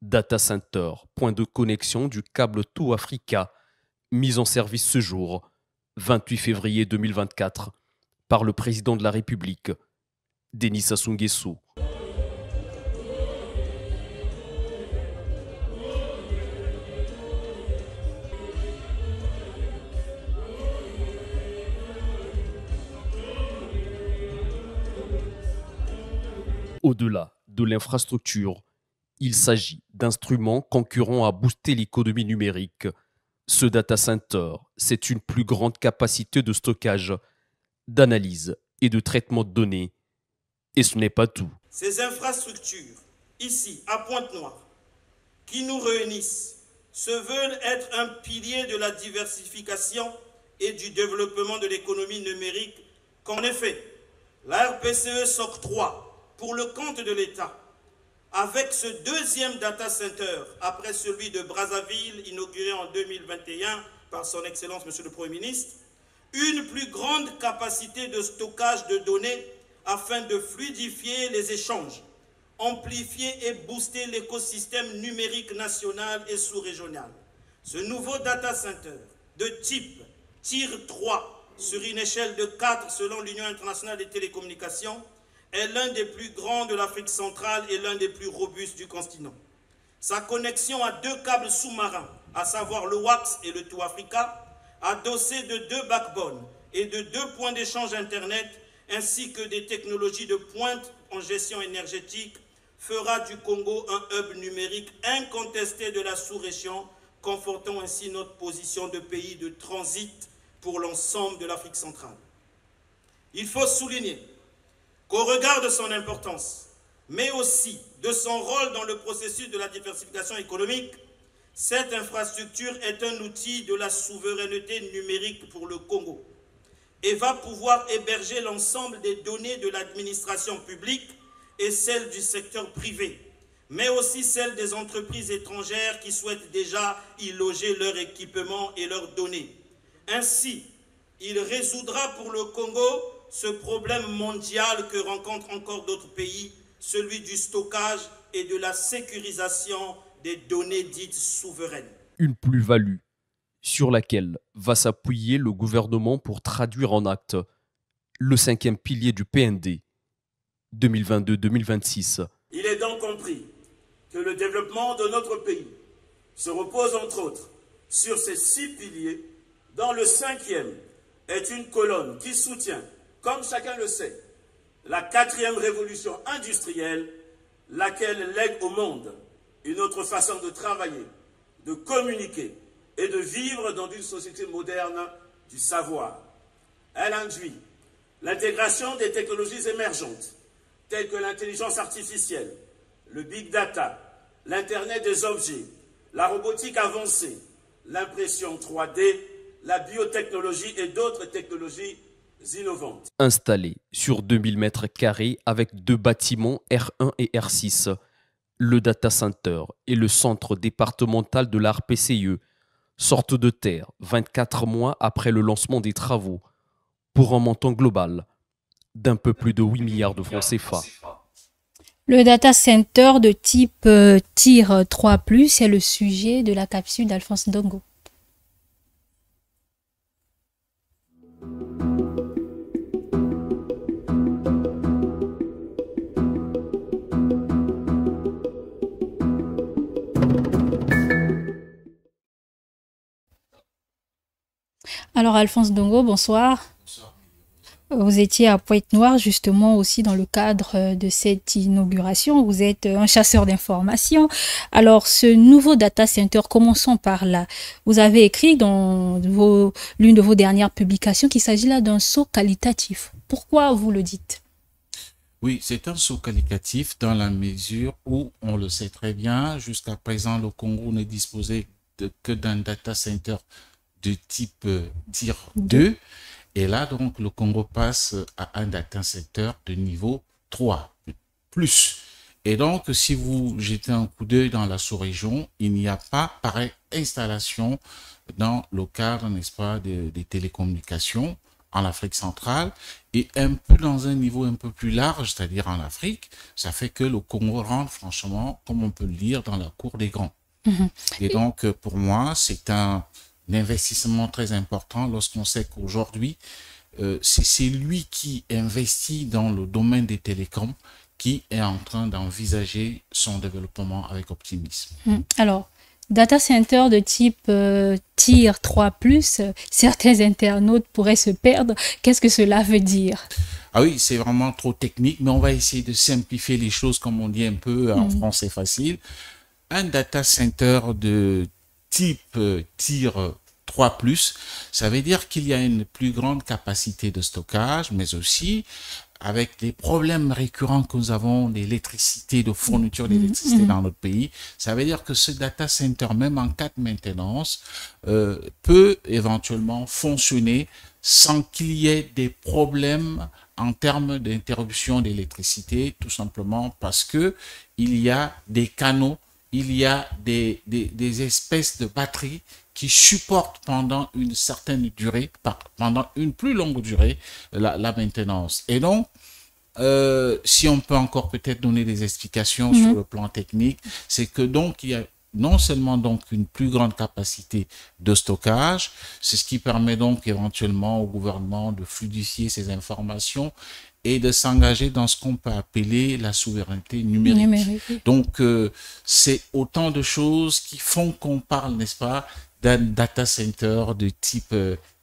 Data center, point de connexion du câble Tout Africa, mis en service ce jour, 28 février 2024, par le président de la République, Denis Sassou Nguesso. Au-delà de l'infrastructure, il s'agit d'instruments concurrents à booster l'économie numérique. Ce data center, c'est une plus grande capacité de stockage, d'analyse et de traitement de données. Et ce n'est pas tout. Ces infrastructures, ici, à Pointe-Noire, qui nous réunissent, se veulent être un pilier de la diversification et du développement de l'économie numérique qu'en effet, la RPCE s'octroie pour le compte de l'État, avec ce deuxième data center, après celui de Brazzaville, inauguré en 2021 par son Excellence Monsieur le Premier ministre, une plus grande capacité de stockage de données afin de fluidifier les échanges, amplifier et booster l'écosystème numérique national et sous-régional. Ce nouveau data center de type Tier 3 sur une échelle de 4 selon l'Union internationale des télécommunications est l'un des plus grands de l'Afrique centrale et l'un des plus robustes du continent. Sa connexion à 2 câbles sous-marins, à savoir le WAX et le Tout Africa, adossé de 2 backbones et de 2 points d'échange Internet, ainsi que des technologies de pointe en gestion énergétique, fera du Congo un hub numérique incontesté de la sous-région, confortant ainsi notre position de pays de transit pour l'ensemble de l'Afrique centrale. Il faut souligner qu'au regard de son importance, mais aussi de son rôle dans le processus de la diversification économique, cette infrastructure est un outil de la souveraineté numérique pour le Congo et va pouvoir héberger l'ensemble des données de l'administration publique et celles du secteur privé, mais aussi celles des entreprises étrangères qui souhaitent déjà y loger leur équipement et leurs données. Ainsi, il résoudra pour le Congo ce problème mondial que rencontrent encore d'autres pays, celui du stockage et de la sécurisation des données dites souveraines. Une plus-value sur laquelle va s'appuyer le gouvernement pour traduire en actes le 5e pilier du PND 2022-2026. Il est donc compris que le développement de notre pays se repose entre autres sur ces 6 piliers dont le 5e est une colonne qui soutient, comme chacun le sait, la 4e révolution industrielle, laquelle lègue au monde une autre façon de travailler, de communiquer et de vivre dans une société moderne du savoir. Elle induit l'intégration des technologies émergentes, telles que l'intelligence artificielle, le big data, l'Internet des objets, la robotique avancée, l'impression 3D, la biotechnologie et d'autres technologies innovantes. Installé sur 2000 mètres carrés avec 2 bâtiments R1 et R6, le data center et le centre départemental de l'art PCE sortent de terre 24 mois après le lancement des travaux pour un montant global d'un peu plus de 8 milliards de francs CFA. Le data center de type TIR 3+, est le sujet de la capsule d'Alphonse Ndongo. Alors Alphonse Ndongo, bonsoir. Bonsoir. Vous étiez à Pointe-Noire justement aussi dans le cadre de cette inauguration. Vous êtes un chasseur d'informations. Alors ce nouveau data center, commençons par là. Vous avez écrit dans l'une de vos dernières publications qu'il s'agit là d'un saut qualitatif. Pourquoi vous le dites? Oui, c'est un saut qualitatif dans la mesure où, on le sait très bien, jusqu'à présent le Congo ne disposait que d'un data center de type TIR 2. Et là, donc, le Congo passe à un data center de niveau 3 plus. Et donc, si vous jetez un coup d'œil dans la sous-région, il n'y a pas pareille installation dans le cadre, n'est-ce pas, des télécommunications en Afrique centrale et un peu dans un niveau un peu plus large, c'est-à-dire en Afrique. Ça fait que le Congo rentre, franchement, comme on peut le dire, dans la cour des grands. Et donc, pour moi, c'est un investissement très important lorsqu'on sait qu'aujourd'hui, c'est lui qui investit dans le domaine des télécoms qui est en train d'envisager son développement avec optimisme. Alors, data center de type TIR 3+, certains internautes pourraient se perdre. Qu'est-ce que cela veut dire? Ah oui, c'est vraiment trop technique, mais on va essayer de simplifier les choses, comme on dit un peu en français facile. Un data center de type TIR 3+, ça veut dire qu'il y a une plus grande capacité de stockage, mais aussi avec des problèmes récurrents que nous avons d'électricité, de fourniture d'électricité dans notre pays, ça veut dire que ce data center, même en cas de maintenance, peut éventuellement fonctionner sans qu'il y ait des problèmes en termes d'interruption d'électricité, tout simplement parce que il y a des canaux, il y a des espèces de batteries qui supportent pendant une certaine durée, pendant une plus longue durée, la maintenance. Et donc, si on peut encore peut-être donner des explications sur le plan technique, c'est que donc il y a non seulement donc une plus grande capacité de stockage, c'est ce qui permet donc éventuellement au gouvernement de fluidifier ces informations et de s'engager dans ce qu'on peut appeler la souveraineté numérique. Donc, c'est autant de choses qui font qu'on parle, n'est-ce pas, d'un data center de type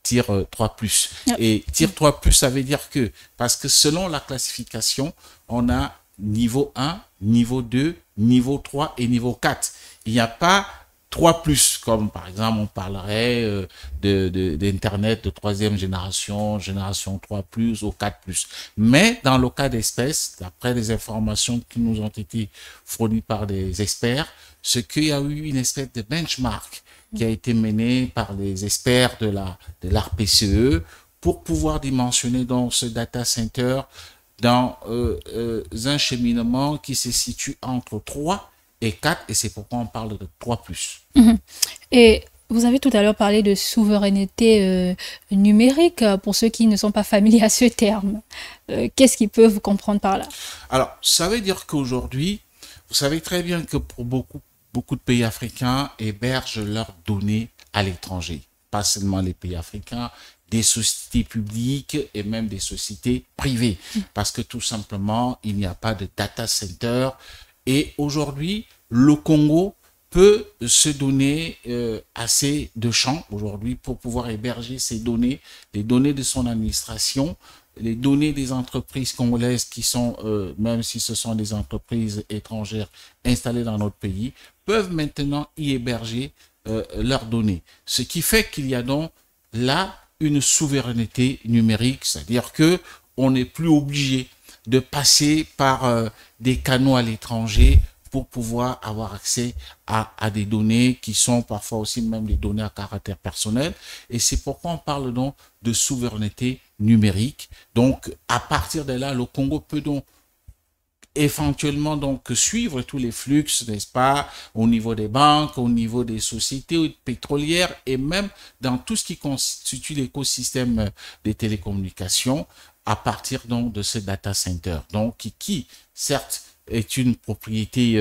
TIR 3+. Et TIR 3+, ça veut dire que, parce que selon la classification, on a niveau 1, niveau 2, niveau 3 et niveau 4. Il n'y a pas 3+, comme par exemple on parlerait d'Internet de 3e génération, génération 3+, ou 4+. Mais dans le cas d'espèce, d'après les informations qui nous ont été fournies par des experts, c'est qu'il y a eu une espèce de benchmark qui a été menée par les experts de l'art PCE pour pouvoir dimensionner donc ce data center dans un cheminement qui se situe entre 3 et 4, et c'est pourquoi on parle de 3+. Et vous avez tout à l'heure parlé de souveraineté numérique, pour ceux qui ne sont pas familiers à ce terme. Qu'est-ce qu'ils peuvent comprendre par là? Alors, ça veut dire qu'aujourd'hui, vous savez très bien que pour beaucoup de pays africains hébergent leurs données à l'étranger. Pas seulement les pays africains, des sociétés publiques et même des sociétés privées. Parce que tout simplement, il n'y a pas de data center. Et aujourd'hui, le Congo peut se donner assez de champ aujourd'hui pour pouvoir héberger ces données, les données de son administration, les données des entreprises congolaises qui sont, même si ce sont des entreprises étrangères installées dans notre pays, peuvent maintenant y héberger leurs données. Ce qui fait qu'il y a donc là une souveraineté numérique, c'est-à-dire que on n'est plus obligé de passer par des canaux à l'étranger pour pouvoir avoir accès à des données qui sont parfois aussi même des données à caractère personnel. Et c'est pourquoi on parle donc de souveraineté numérique. Donc, à partir de là, le Congo peut donc éventuellement donc suivre tous les flux, n'est-ce pas, au niveau des banques, au niveau des sociétés pétrolières et même dans tout ce qui constitue l'écosystème des télécommunications à partir donc de ce data center. Donc, qui certes est une propriété,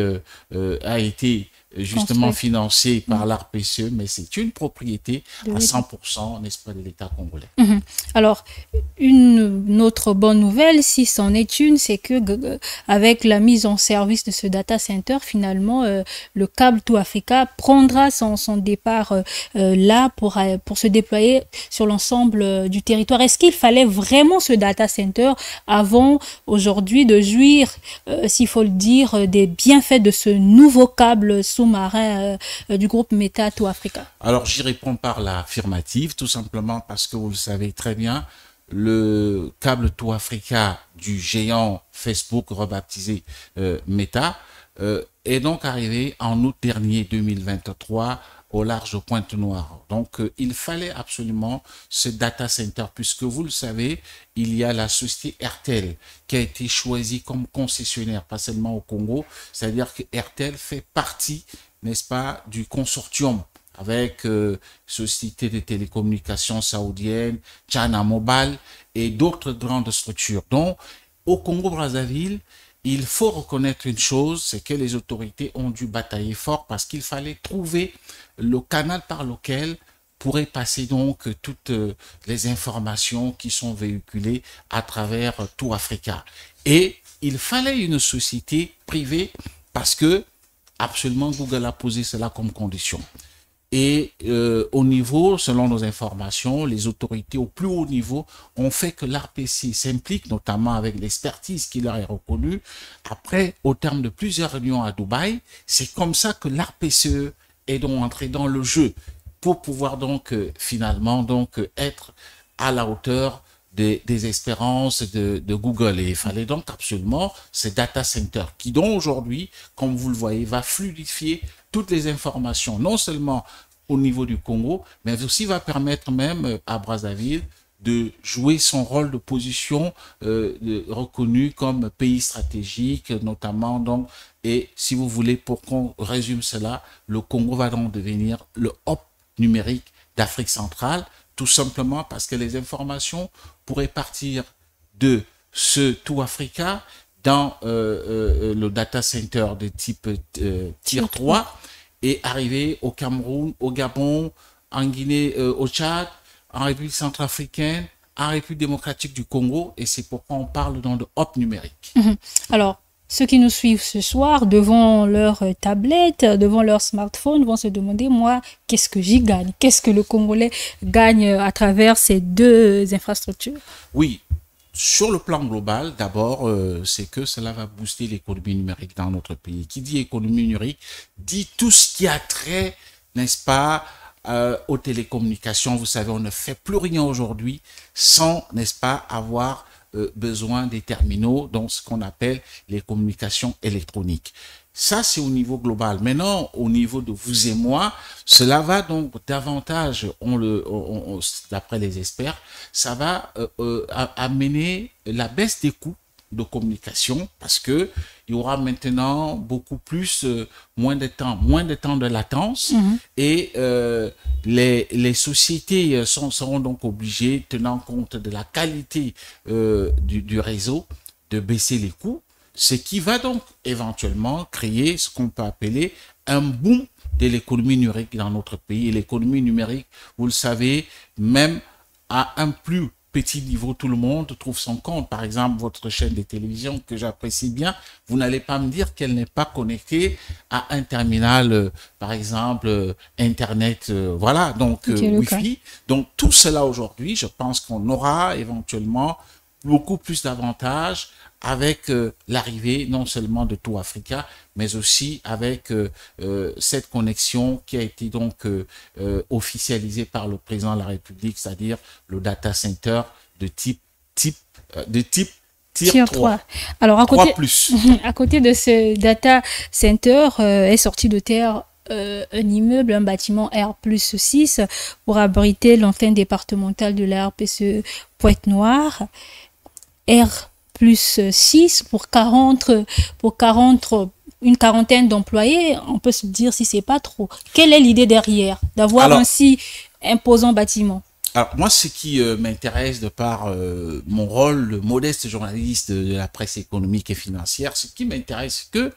a été justement financée par l'ARPCE, mais c'est une propriété à 100%, n'est-ce pas, de l'État congolais. Alors, une autre bonne nouvelle, si c'en est une, c'est que avec la mise en service de ce data center, finalement, le câble Tout Africa prendra son départ là pour se déployer sur l'ensemble du territoire. Est-ce qu'il fallait vraiment ce data center avant aujourd'hui de jouir, s'il faut le dire, des bienfaits de ce nouveau câble sous-marin du groupe Meta Tout Africa? Alors, j'y réponds par l'affirmative, tout simplement parce que vous le savez très bien, le câble Tout Africa du géant Facebook rebaptisé Meta est donc arrivé en août dernier 2023 au large de Pointe-Noire. Donc, il fallait absolument ce data center, puisque vous le savez, il y a la société Airtel qui a été choisie comme concessionnaire, pas seulement au Congo, c'est-à-dire que Airtel fait partie, n'est-ce pas, du consortium avec société de télécommunications saoudienne, China Mobile et d'autres grandes structures. Donc, au Congo-Brazzaville, il faut reconnaître une chose, c'est que les autorités ont dû batailler fort parce qu'il fallait trouver le canal par lequel pourraient passer donc toutes les informations qui sont véhiculées à travers Tout Africa. Et il fallait une société privée parce que absolument Google a posé cela comme condition. Et au niveau, selon nos informations, les autorités au plus haut niveau ont fait que l'ARPC s'implique, notamment avec l'expertise qui leur est reconnue. Après, au terme de plusieurs réunions à Dubaï, c'est comme ça que l'ARPCE est donc entré dans le jeu pour pouvoir donc finalement donc être à la hauteur des espérances de Google. Et il fallait donc absolument ce data center qui donc aujourd'hui, comme vous le voyez, va fluidifier toutes les informations, non seulement au niveau du Congo, mais aussi va permettre même à Brazzaville de jouer son rôle de position reconnu comme pays stratégique, notamment donc, et si vous voulez, pour qu'on résume cela, le Congo va donc devenir le hub numérique d'Afrique centrale, tout simplement parce que les informations pourraient partir de ce Tout Africa dans le data center de type Tier 3 et arriver au Cameroun, au Gabon, en Guinée, au Tchad, en République centrafricaine, en République démocratique du Congo, et c'est pourquoi on parle donc de hub numérique. Alors, ceux qui nous suivent ce soir, devant leur tablette, devant leur smartphone, vont se demander, moi, qu'est-ce que j'y gagne? Qu'est-ce que le Congolais gagne à travers ces deux infrastructures? Oui, sur le plan global, d'abord, c'est que cela va booster l'économie numérique dans notre pays. Qui dit économie numérique, dit tout ce qui a trait, n'est-ce pas, aux télécommunications. Vous savez, on ne fait plus rien aujourd'hui sans, n'est-ce pas, avoir besoin des terminaux, donc ce qu'on appelle les communications électroniques. Ça, c'est au niveau global. Maintenant, au niveau de vous et moi, cela va donc davantage, d'après les experts, ça va amener la baisse des coûts de communication parce que il y aura maintenant beaucoup plus, moins de temps de latence et les sociétés seront donc obligées, tenant compte de la qualité du réseau, de baisser les coûts, ce qui va donc éventuellement créer ce qu'on peut appeler un boom de l'économie numérique dans notre pays. Et l'économie numérique, vous le savez, même à un plus petit niveau, tout le monde trouve son compte. Par exemple, votre chaîne de télévision que j'apprécie bien, vous n'allez pas me dire qu'elle n'est pas connectée à un terminal, par exemple, Internet, voilà, donc Wi-Fi. Donc tout cela aujourd'hui, je pense qu'on aura éventuellement beaucoup plus d'avantages avec l'arrivée non seulement de Tout Africa, mais aussi avec cette connexion qui a été donc officialisée par le président de la République, c'est-à-dire le data center de type Tier 3. Alors à côté de ce data center est sorti de terre un immeuble, un bâtiment R+6 pour abriter l'antenne départementale de la RPCE Pointe-Noire. R+6 pour une quarantaine d'employés, on peut se dire si c'est pas trop. Quelle est l'idée derrière d'avoir un si imposant bâtiment? Alors moi, ce qui m'intéresse de par mon rôle de modeste journaliste de la presse économique et financière, ce qui m'intéresse, que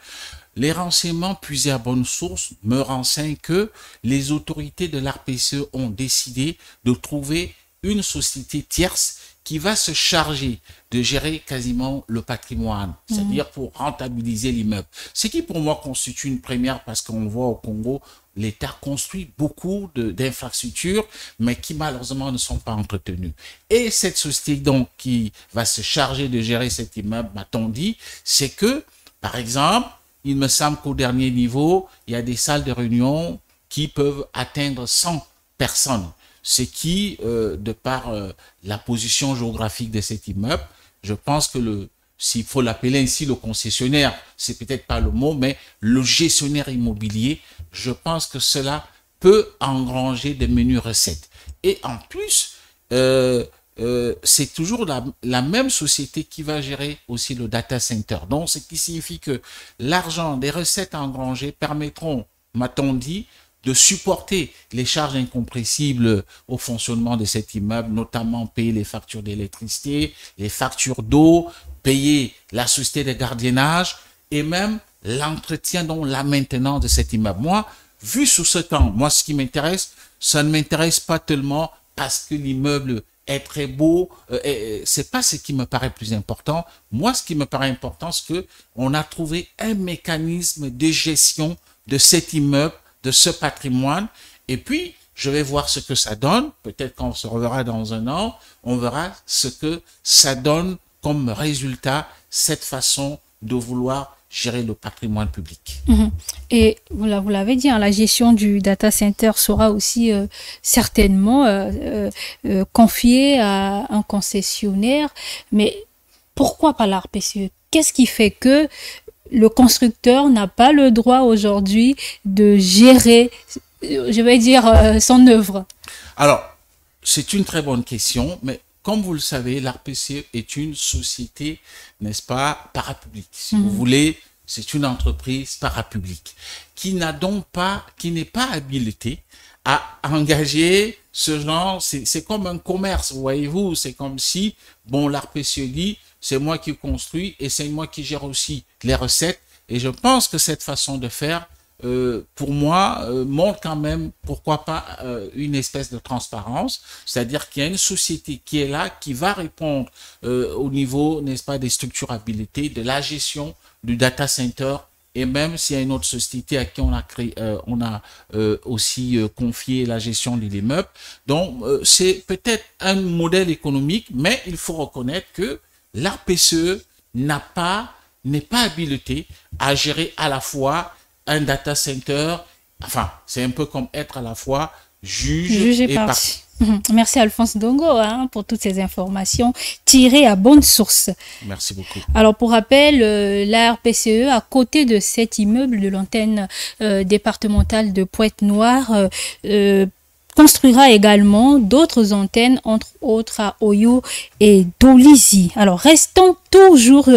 les renseignements puisés à bonne source me renseignent que les autorités de l'RPCE ont décidé de trouver une société tierce qui va se charger de gérer quasiment le patrimoine, c'est-à-dire pour rentabiliser l'immeuble. Ce qui pour moi constitue une première, parce qu'on voit au Congo, l'État construit beaucoup d'infrastructures, mais qui malheureusement ne sont pas entretenues. Et cette société donc qui va se charger de gérer cet immeuble, m'a-t-on dit, c'est que, par exemple, il me semble qu'au dernier niveau, il y a des salles de réunion qui peuvent atteindre 100 personnes. Ce qui, de par la position géographique de cet immeuble, je pense que s'il faut l'appeler ainsi, le concessionnaire, c'est peut-être pas le mot, mais le gestionnaire immobilier, je pense que cela peut engranger de menues recettes. Et en plus, c'est toujours la même société qui va gérer aussi le data center. Donc, ce qui signifie que l'argent des recettes engrangées permettront, m'a-t-on dit, de supporter les charges incompressibles au fonctionnement de cet immeuble, notamment payer les factures d'électricité, les factures d'eau, payer la société de gardiennage et même l'entretien, donc la maintenance de cet immeuble. Moi, vu sous ce temps, moi, ce qui m'intéresse, ça ne m'intéresse pas tellement parce que l'immeuble est très beau, c'est pas ce qui me paraît plus important. Moi, ce qui me paraît important, c'est que on a trouvé un mécanisme de gestion de cet immeuble, de ce patrimoine, et puis je vais voir ce que ça donne. Peut-être qu'on se reverra dans un an, on verra ce que ça donne comme résultat, cette façon de vouloir gérer le patrimoine public. Et vous l'avez dit, la gestion du data center sera aussi certainement confiée à un concessionnaire, mais pourquoi pas l'RPCE? Qu'est-ce qui fait que le constructeur n'a pas le droit aujourd'hui de gérer, je vais dire, son œuvre? Alors, c'est une très bonne question, mais comme vous le savez, l'RPCE est une société, n'est-ce pas, parapublique. Si vous voulez, c'est une entreprise parapublique qui n'a donc pas, qui n'est pas habilitée à engager ce genre, c'est comme un commerce, voyez-vous, c'est comme si, bon, l'RPCE dit, c'est moi qui construis et c'est moi qui gère aussi les recettes. Et je pense que cette façon de faire, pour moi, montre quand même, pourquoi pas, une espèce de transparence. C'est-à-dire qu'il y a une société qui est là, qui va répondre au niveau, n'est-ce pas, des structurabilités, de la gestion du data center. Et même s'il y a une autre société à qui on a aussi confié la gestion de l'immeuble. Donc, c'est peut-être un modèle économique, mais il faut reconnaître que l'RPCE n'est pas habilité à gérer à la fois un data center, enfin, c'est un peu comme être à la fois juge et partie. Merci Alphonse Ndongo pour toutes ces informations tirées à bonne source. Merci beaucoup. Alors pour rappel, la RPCE, à côté de cet immeuble de l'antenne départementale de Pointe-Noire, construira également d'autres antennes, entre autres à Oyo et Dolisie. Alors, restons toujours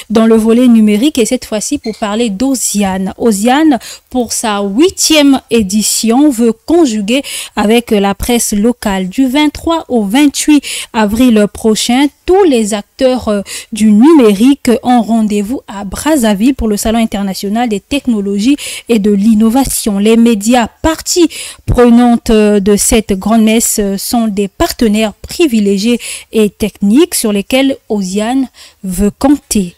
dans le volet numérique et cette fois-ci pour parler d'Osiane. Osiane, pour sa 8e édition, veut conjuguer avec la presse locale. Du 23 au 28 avril prochain, tous les acteurs du numérique ont rendez-vous à Brazzaville pour le Salon international des technologies et de l'innovation. Les médias parties prenantes de cette grande messe sont des partenaires privilégiés et techniques sur lesquels Osiane veut compter.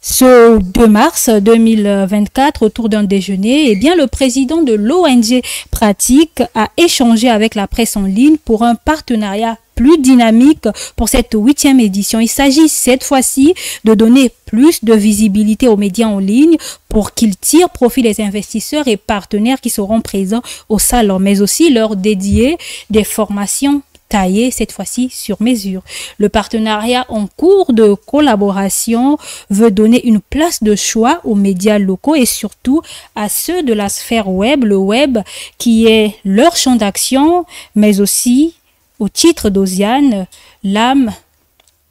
Ce 2 mars 2024, autour d'un déjeuner, eh bien, le président de l'ONG Pratique a échangé avec la presse en ligne pour un partenariat plus dynamique pour cette 8e édition. Il s'agit cette fois-ci de donner plus de visibilité aux médias en ligne pour qu'ils tirent profit des investisseurs et partenaires qui seront présents au salon, mais aussi leur dédier des formations taillé cette fois-ci sur mesure. Le partenariat en cours de collaboration veut donner une place de choix aux médias locaux et surtout à ceux de la sphère web, le web qui est leur champ d'action, mais aussi au titre d'Osiane, l'âme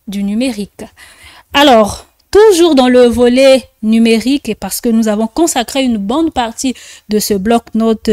du numérique. Alors, toujours dans le volet numérique, et parce que nous avons consacré une bonne partie de ce bloc-notes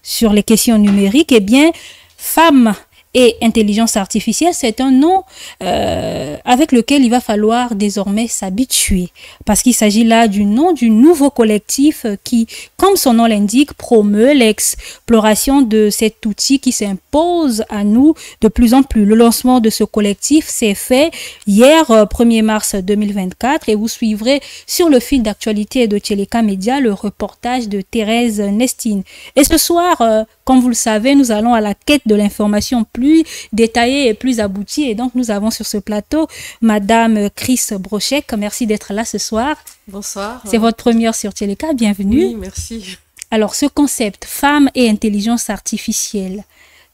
sur les questions numériques, eh bien, femmes et intelligence artificielle, c'est un nom avec lequel il va falloir désormais s'habituer, parce qu'il s'agit là du nom du nouveau collectif qui, comme son nom l'indique, promeut l'exploration de cet outil qui s'impose à nous de plus en plus. Le lancement de ce collectif s'est fait hier, 1er mars 2024, et vous suivrez sur le fil d'actualité de Tcheleka Média le reportage de Thérèse Nestine. Et ce soir, comme vous le savez, nous allons à la quête de l'information plus détaillée et plus aboutie. Et donc, nous avons sur ce plateau Madame Chris Brochek. Merci d'être là ce soir. Bonsoir. C'est votre première sur Tcheleka. Bienvenue. Oui, merci. Alors, ce concept, femmes et intelligence artificielle,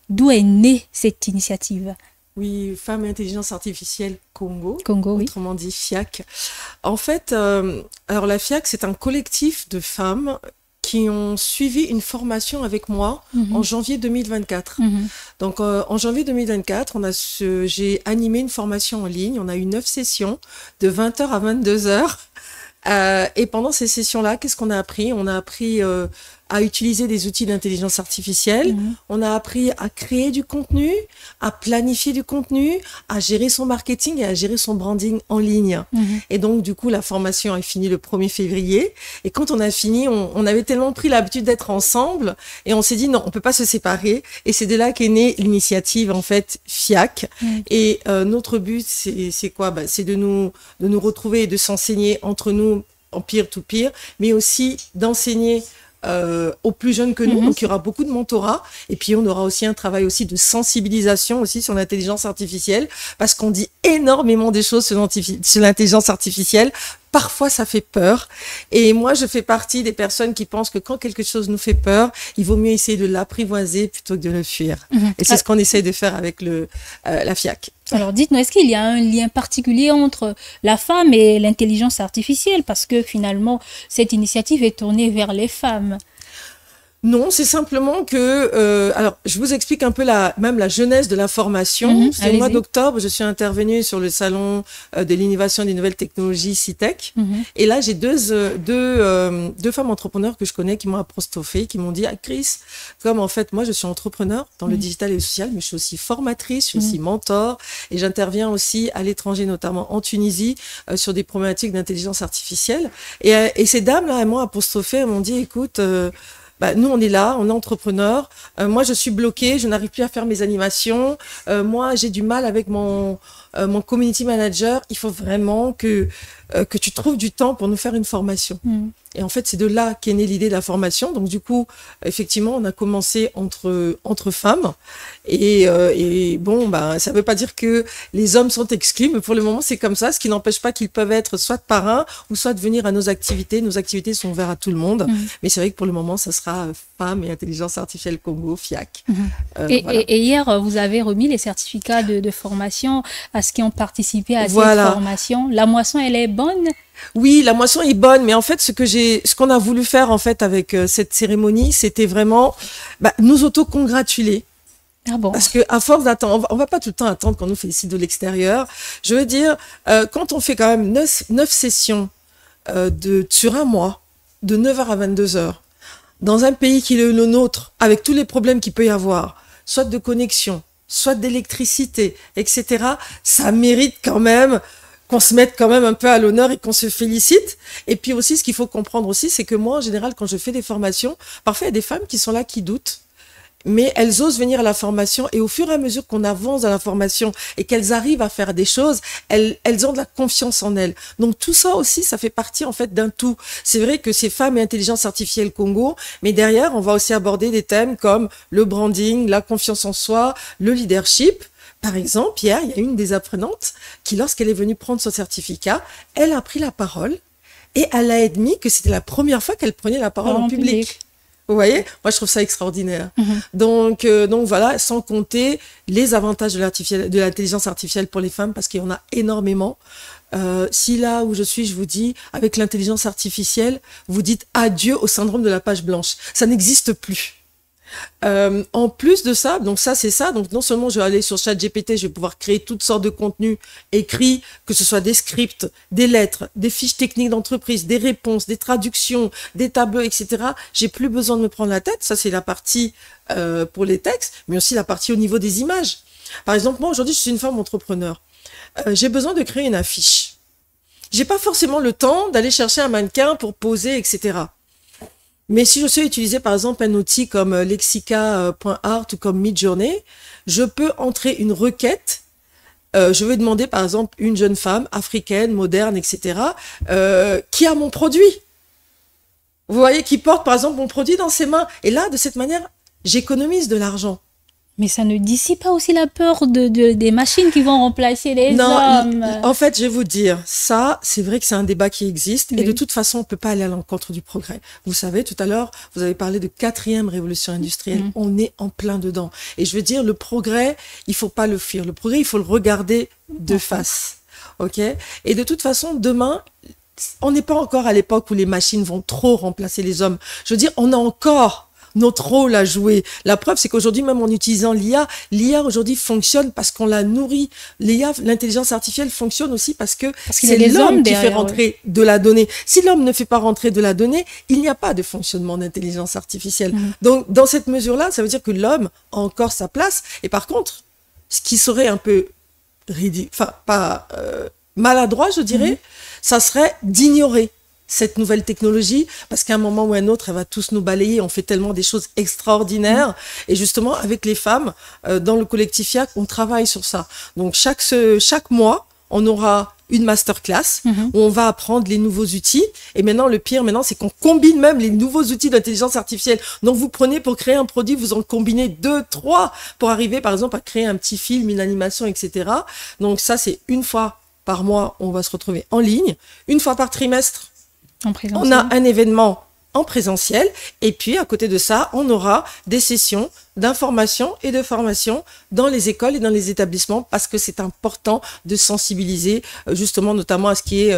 d'où est née cette initiative? Oui, Femmes et Intelligence Artificielle Congo, autrement dit FIAC. En fait, alors la FIAC, c'est un collectif de femmes qui ont suivi une formation avec moi en janvier 2024. Donc, en janvier 2024, j'ai animé une formation en ligne. On a eu 9 sessions de 20h à 22h. Et pendant ces sessions-là, qu'est-ce qu'on a appris? On a appris à utiliser des outils d'intelligence artificielle. On a appris à créer du contenu, à planifier du contenu, à gérer son marketing et à gérer son branding en ligne. Et donc, du coup, la formation est finie le 1er février. Et quand on a fini, on avait tellement pris l'habitude d'être ensemble et on s'est dit non, on peut pas se séparer. Et c'est de là qu'est née l'initiative, en fait, FIAC. Et notre but, c'est quoi? C'est de nous retrouver et de s'enseigner entre nous en peer-to-peer, mais aussi d'enseigner aux plus jeunes que nous. Donc, il y aura beaucoup de mentorat. Et puis, on aura aussi un travail aussi de sensibilisation aussi sur l'intelligence artificielle, parce qu'on dit énormément des choses sur l'intelligence artificielle. Parfois, ça fait peur. Et moi, je fais partie des personnes qui pensent que quand quelque chose nous fait peur, il vaut mieux essayer de l'apprivoiser plutôt que de le fuir. Et c'est ce qu'on essaie de faire avec la FIAC. Alors, dites-nous, est-ce qu'il y a un lien particulier entre la femme et l'intelligence artificielle? Parce que finalement, cette initiative est tournée vers les femmes. Non, c'est simplement que... alors, je vous explique un peu même la genèse de la formation. C'est au mois d'octobre, je suis intervenue sur le salon de l'innovation et des nouvelles technologies CITEC. Et là, j'ai deux femmes entrepreneurs que je connais qui m'ont apostrophé, qui m'ont dit « Ah, Chris, comme en fait, moi, je suis entrepreneur dans le digital et le social, mais je suis aussi formatrice, je suis aussi mentor, et j'interviens aussi à l'étranger, notamment en Tunisie, sur des problématiques d'intelligence artificielle. » Et ces dames-là, elles m'ont apostrophé, elles m'ont dit « Écoute... nous, on est là, on est entrepreneurs. Moi, je suis bloquée, je n'arrive plus à faire mes animations. Moi, j'ai du mal avec mon community manager. Il faut vraiment que tu trouves du temps pour nous faire une formation. Et en fait, c'est de là qu'est née l'idée de la formation. Donc, du coup, effectivement, on a commencé entre femmes. Et bon, ça veut pas dire que les hommes sont exclus, mais pour le moment, c'est comme ça. Ce qui n'empêche pas qu'ils peuvent être soit parrains ou soit venir à nos activités. Nos activités sont ouvertes à tout le monde. Mais c'est vrai que pour le moment, ça sera Femmes et Intelligence Artificielle Congo, FIAC. Voilà. Et hier, vous avez remis les certificats de formation à ceux qui ont participé à cette formation. La moisson, elle est bonne? Oui, la moisson est bonne, mais en fait, ce qu'on a voulu faire en fait avec cette cérémonie, c'était vraiment nous auto-congratuler. Ah bon? Parce que à force d'attendre, on va pas tout le temps attendre qu'on nous félicite de l'extérieur. Je veux dire, quand on fait quand même 9 sessions sur un mois, de 9h à 22h, dans un pays qui est le nôtre, avec tous les problèmes qu'il peut y avoir, soit de connexion, soit d'électricité, etc., ça mérite quand même qu'on se mette quand même un peu à l'honneur et qu'on se félicite. Et puis aussi, ce qu'il faut comprendre aussi, c'est que moi, en général, quand je fais des formations, parfois il y a des femmes qui sont là, qui doutent, mais elles osent venir à la formation, et au fur et à mesure qu'on avance dans la formation et qu'elles arrivent à faire des choses, elles ont de la confiance en elles. Donc tout ça aussi, ça fait partie en fait d'un tout. C'est vrai que c'est Femmes et Intelligence Artificielle Congo, mais derrière, on va aussi aborder des thèmes comme le branding, la confiance en soi, le leadership. Par exemple, hier, il y a une des apprenantes qui, lorsqu'elle est venue prendre son certificat, elle a pris la parole et elle a admis que c'était la première fois qu'elle prenait la parole en public. Vous voyez, moi je trouve ça extraordinaire. Donc voilà, sans compter les avantages de l'intelligence artificielle pour les femmes, parce qu'il y en a énormément. Si là où je suis, je vous dis, avec l'intelligence artificielle, vous dites adieu au syndrome de la page blanche. Ça n'existe plus. En plus de ça, donc ça c'est ça, donc non seulement je vais aller sur ChatGPT, je vais pouvoir créer toutes sortes de contenus écrits, que ce soit des scripts, des lettres, des fiches techniques d'entreprise, des réponses, des traductions, des tableaux, etc. J'ai plus besoin de me prendre la tête, ça c'est la partie pour les textes, mais aussi la partie au niveau des images. Par exemple, moi aujourd'hui je suis une femme entrepreneur, j'ai besoin de créer une affiche. J'ai pas forcément le temps d'aller chercher un mannequin pour poser, etc. Mais si je sais utiliser par exemple un outil comme lexica.art ou comme Midjourney, je peux entrer une requête. Je vais demander par exemple une jeune femme africaine, moderne, etc. Qui a mon produit. Vous voyez, qui porte par exemple mon produit dans ses mains. Et là, de cette manière, j'économise de l'argent. Mais ça ne dissipe pas aussi la peur des machines qui vont remplacer les hommes. En fait, je vais vous dire, ça, c'est vrai que c'est un débat qui existe. Oui. Et de toute façon, on ne peut pas aller à l'encontre du progrès. Vous savez, tout à l'heure, vous avez parlé de 4e révolution industrielle. On est en plein dedans. Et je veux dire, le progrès, il ne faut pas le fuir. Le progrès, il faut le regarder de face. OK ? Et de toute façon, demain, on n'est pas encore à l'époque où les machines vont trop remplacer les hommes. Je veux dire, on a encore notre rôle à jouer. La preuve, c'est qu'aujourd'hui, même en utilisant l'IA aujourd'hui fonctionne parce qu'on la nourrit. L'IA, l'intelligence artificielle fonctionne aussi parce que c'est l'homme qui fait rentrer de la donnée. Si l'homme ne fait pas rentrer de la donnée, il n'y a pas de fonctionnement d'intelligence artificielle. Donc, dans cette mesure-là, ça veut dire que l'homme a encore sa place. Et par contre, ce qui serait un peu maladroit, je dirais, ça serait d'ignorer cette nouvelle technologie, parce qu'à un moment ou à un autre, elle va tous nous balayer. On fait tellement des choses extraordinaires. Et justement, avec les femmes, dans le collectif FIAC, on travaille sur ça. Donc, chaque mois, on aura une masterclass où on va apprendre les nouveaux outils. Et maintenant, le pire, c'est qu'on combine même les nouveaux outils d'intelligence artificielle. Donc, vous prenez pour créer un produit, vous en combinez 2, 3 pour arriver, par exemple, à créer un petit film, une animation, etc. Donc, ça, c'est une fois par mois, on va se retrouver en ligne. Une fois par trimestre, on a un événement en présentiel, et puis à côté de ça, on aura des sessions d'information et de formation dans les écoles et dans les établissements, parce que c'est important de sensibiliser justement notamment à ce qui est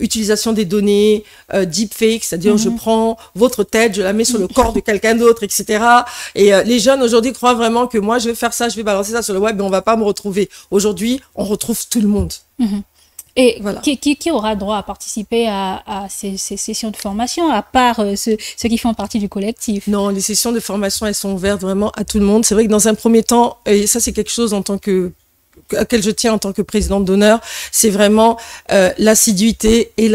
utilisation des données, deepfake, c'est-à-dire je prends votre tête, je la mets sur le corps de quelqu'un d'autre, etc. Et les jeunes aujourd'hui croient vraiment que moi je vais faire ça, je vais balancer ça sur le web, mais on va pas me retrouver. Aujourd'hui, on retrouve tout le monde. Et voilà. Qui aura droit à participer à ces sessions de formation, à part ceux qui font partie du collectif? Non, les sessions de formation, elles sont ouvertes vraiment à tout le monde. C'est vrai que dans un premier temps, et ça c'est quelque chose auquel je tiens en tant que présidente d'honneur, c'est vraiment l'assiduité et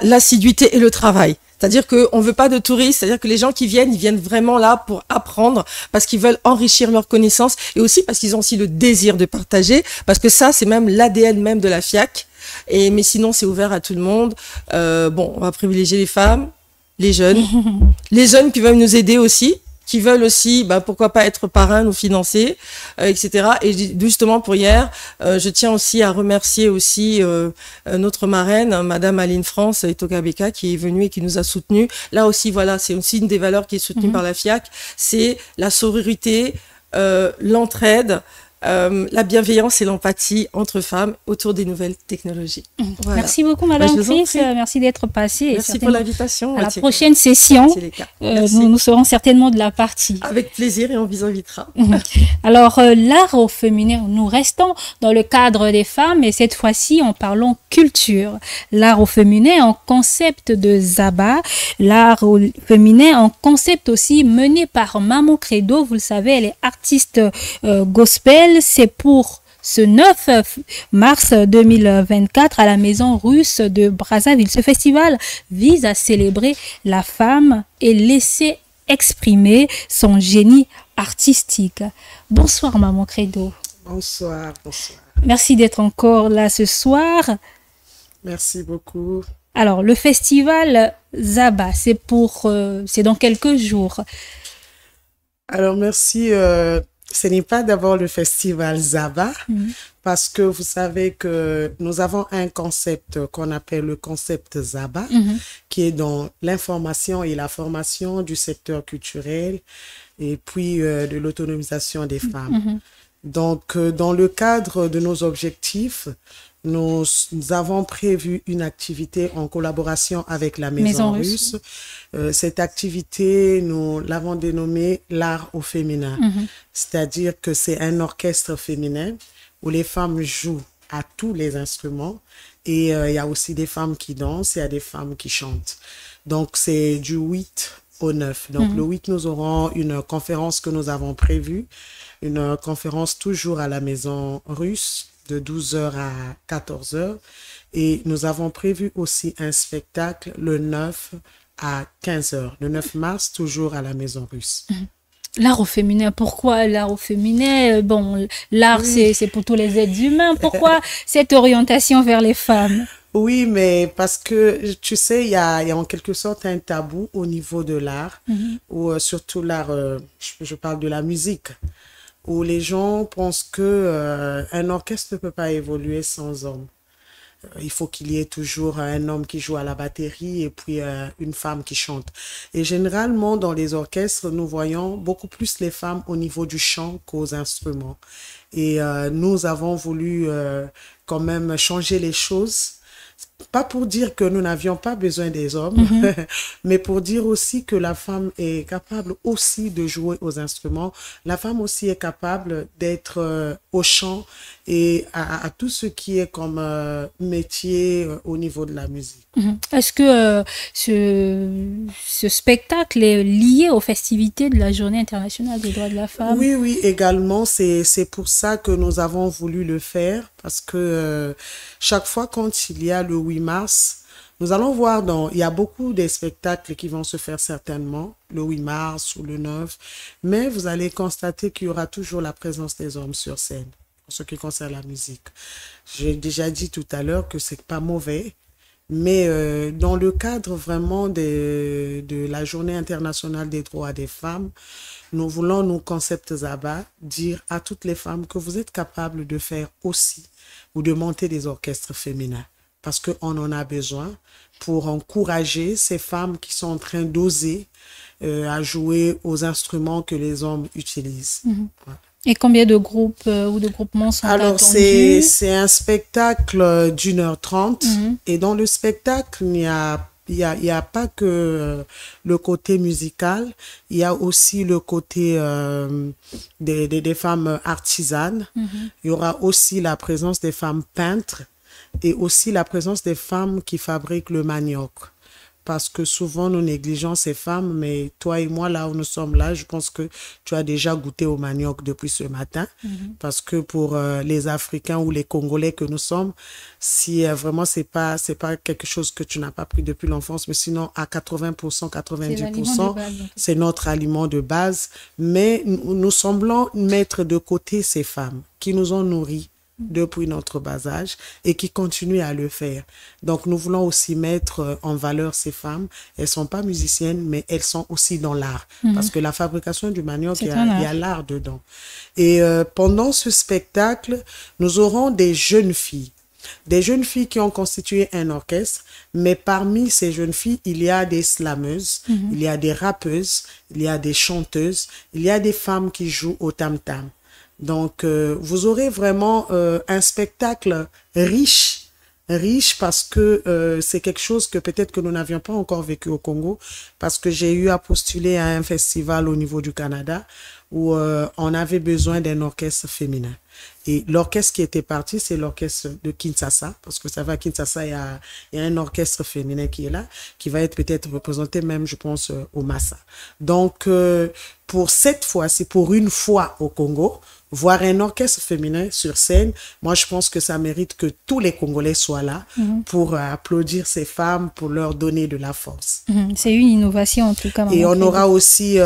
l'assiduité et le travail. C'est-à-dire qu'on veut pas de touristes, c'est-à-dire que les gens qui viennent, ils viennent vraiment là pour apprendre, parce qu'ils veulent enrichir leurs connaissances, et aussi parce qu'ils ont aussi le désir de partager, parce que ça, c'est même l'ADN même de la FIAC. Mais sinon, c'est ouvert à tout le monde. On va privilégier les femmes, les jeunes qui veulent nous aider aussi, qui veulent aussi, pourquoi pas être parrains ou financer, etc. Et justement pour hier, je tiens aussi à remercier aussi notre marraine, Madame Aline France Etogabeka, qui est venue et qui nous a soutenus. Là aussi, voilà, c'est aussi une des valeurs qui est soutenue par la FIAC, c'est la sororité, l'entraide, la bienveillance et l'empathie entre femmes autour des nouvelles technologies. Voilà. Merci beaucoup, Madame Chris. Merci d'être passée. Merci pour l'invitation. À la prochaine session, nous serons certainement de la partie. Avec plaisir et on vous invitera. Alors, l'art au féminin, nous restons dans le cadre des femmes et cette fois-ci, en parlant culture. L'art au féminin en concept de Zaba, l'art au féminin en concept aussi mené par Maman Credo. Vous le savez, elle est artiste gospel. C'est pour ce 9 mars 2024 à la Maison Russe de Brazzaville. Ce festival vise à célébrer la femme et laisser exprimer son génie artistique. Bonsoir Maman Credo. Bonsoir, bonsoir. Merci d'être encore là ce soir. Merci beaucoup. Alors, le festival Zaba, c'est dans quelques jours. Alors, merci. Ce n'est pas d'abord le festival Zaba, parce que vous savez que nous avons un concept qu'on appelle le concept Zaba, qui est dans l'information et la formation du secteur culturel et puis de l'autonomisation des femmes. Donc, dans le cadre de nos objectifs, nous avons prévu une activité en collaboration avec la Maison Russe. Cette activité, nous l'avons dénommée l'art au féminin. C'est-à-dire que c'est un orchestre féminin où les femmes jouent à tous les instruments et il y a aussi des femmes qui dansent, il y a des femmes qui chantent. Donc, c'est du 8 au 9. Donc, le 8, nous aurons une conférence que nous avons prévue, une conférence toujours à la Maison Russe, de 12h à 14h. Et nous avons prévu aussi un spectacle le 9 à 15h. Le 9 mars, toujours à la Maison Russe. L'art au féminin, pourquoi l'art au féminin? Bon, l'art, c'est pour tous les êtres humains. Pourquoi cette orientation vers les femmes? Oui, mais parce que, tu sais, il y a en quelque sorte un tabou au niveau de l'art, ou surtout l'art, je parle de la musique, où les gens pensent que un orchestre ne peut pas évoluer sans homme. Il faut qu'il y ait toujours un homme qui joue à la batterie et puis une femme qui chante. Et généralement, dans les orchestres, nous voyons beaucoup plus les femmes au niveau du chant qu'aux instruments. Et nous avons voulu quand même changer les choses. Pas pour dire que nous n'avions pas besoin des hommes, mais pour dire aussi que la femme est capable aussi de jouer aux instruments. La femme aussi est capable d'être au chant et à tout ce qui est comme métier au niveau de la musique. Est-ce que ce spectacle est lié aux festivités de la Journée internationale des droits de la femme? Oui, oui, également. C'est pour ça que nous avons voulu le faire, parce que chaque fois quand il y a le 8 mars, nous allons voir, il y a beaucoup de spectacles qui vont se faire certainement, le 8 mars ou le 9, mais vous allez constater qu'il y aura toujours la présence des hommes sur scène, en ce qui concerne la musique. J'ai déjà dit tout à l'heure que c'est pas mauvais, mais dans le cadre vraiment de la Journée internationale des droits des femmes, nous voulons, nos concepts Zaba, dire à toutes les femmes que vous êtes capables de faire aussi ou de monter des orchestres féminins, parce qu'on en a besoin pour encourager ces femmes qui sont en train d'oser à jouer aux instruments que les hommes utilisent. Et combien de groupes ou de groupements sont attendus? Alors, c'est un spectacle d'1h30 et dans le spectacle, il n'y a pas que le côté musical, il y a aussi le côté des femmes artisanes. Il y aura aussi la présence des femmes peintres et aussi la présence des femmes qui fabriquent le manioc. Parce que souvent, nous négligeons ces femmes, mais toi et moi, là où nous sommes là, je pense que tu as déjà goûté au manioc depuis ce matin. Parce que pour les Africains ou les Congolais que nous sommes, si vraiment c'est pas quelque chose que tu n'as pas pris depuis l'enfance, mais sinon à 80%, 90%, c'est notre aliment de base. Mais nous semblons mettre de côté ces femmes qui nous ont nourris depuis notre bas âge et qui continuent à le faire. Donc, nous voulons aussi mettre en valeur ces femmes. Elles ne sont pas musiciennes, mais elles sont aussi dans l'art. Parce que la fabrication du manioc, il y a l'art dedans. Et pendant ce spectacle, nous aurons des jeunes filles. Des jeunes filles qui ont constitué un orchestre, mais parmi ces jeunes filles, il y a des slameuses, il y a des rappeuses, il y a des chanteuses, il y a des femmes qui jouent au tam-tam. Donc, vous aurez vraiment un spectacle riche parce que c'est quelque chose que peut-être que nous n'avions pas encore vécu au Congo, parce que j'ai eu à postuler à un festival au niveau du Canada où on avait besoin d'un orchestre féminin. Et l'orchestre qui était parti, c'est l'orchestre de Kinshasa, parce que ça va à Kinshasa, il y a un orchestre féminin qui est là, qui va être peut-être représenté même, je pense, au Massa. Donc, pour cette fois-ci, pour une fois au Congo, voir un orchestre féminin sur scène, moi je pense que ça mérite que tous les Congolais soient là pour applaudir ces femmes, pour leur donner de la force. C'est une innovation en tout cas. Et on aura aussi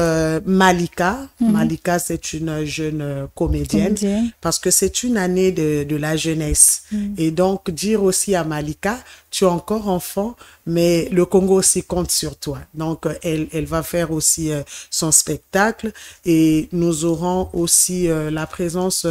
Malika. Malika, c'est une jeune comédienne, parce que c'est une année de la jeunesse. Et donc dire aussi à Malika, tu es encore enfant, mais le Congo aussi compte sur toi. Donc, elle va faire aussi son spectacle, et nous aurons aussi la présence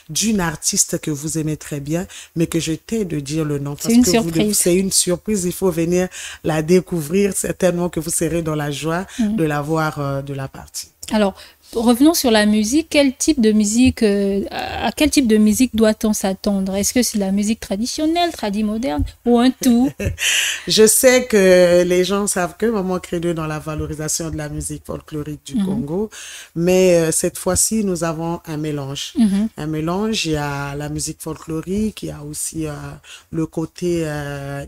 d'une artiste que vous aimez très bien, mais que je t'ai de dire le nom. C'est une surprise. C'est une surprise, il faut venir la découvrir. Certainement que vous serez dans la joie de la voir de la partie. Alors, revenons sur la musique. Quel type de musique, à quel type de musique doit-on s'attendre? Est-ce que c'est la musique traditionnelle, moderne, ou un tout? Je sais que les gens savent que Maman Credo est dans la valorisation de la musique folklorique du Congo, mais cette fois-ci, nous avons un mélange. Un mélange, il y a la musique folklorique, il y a aussi le côté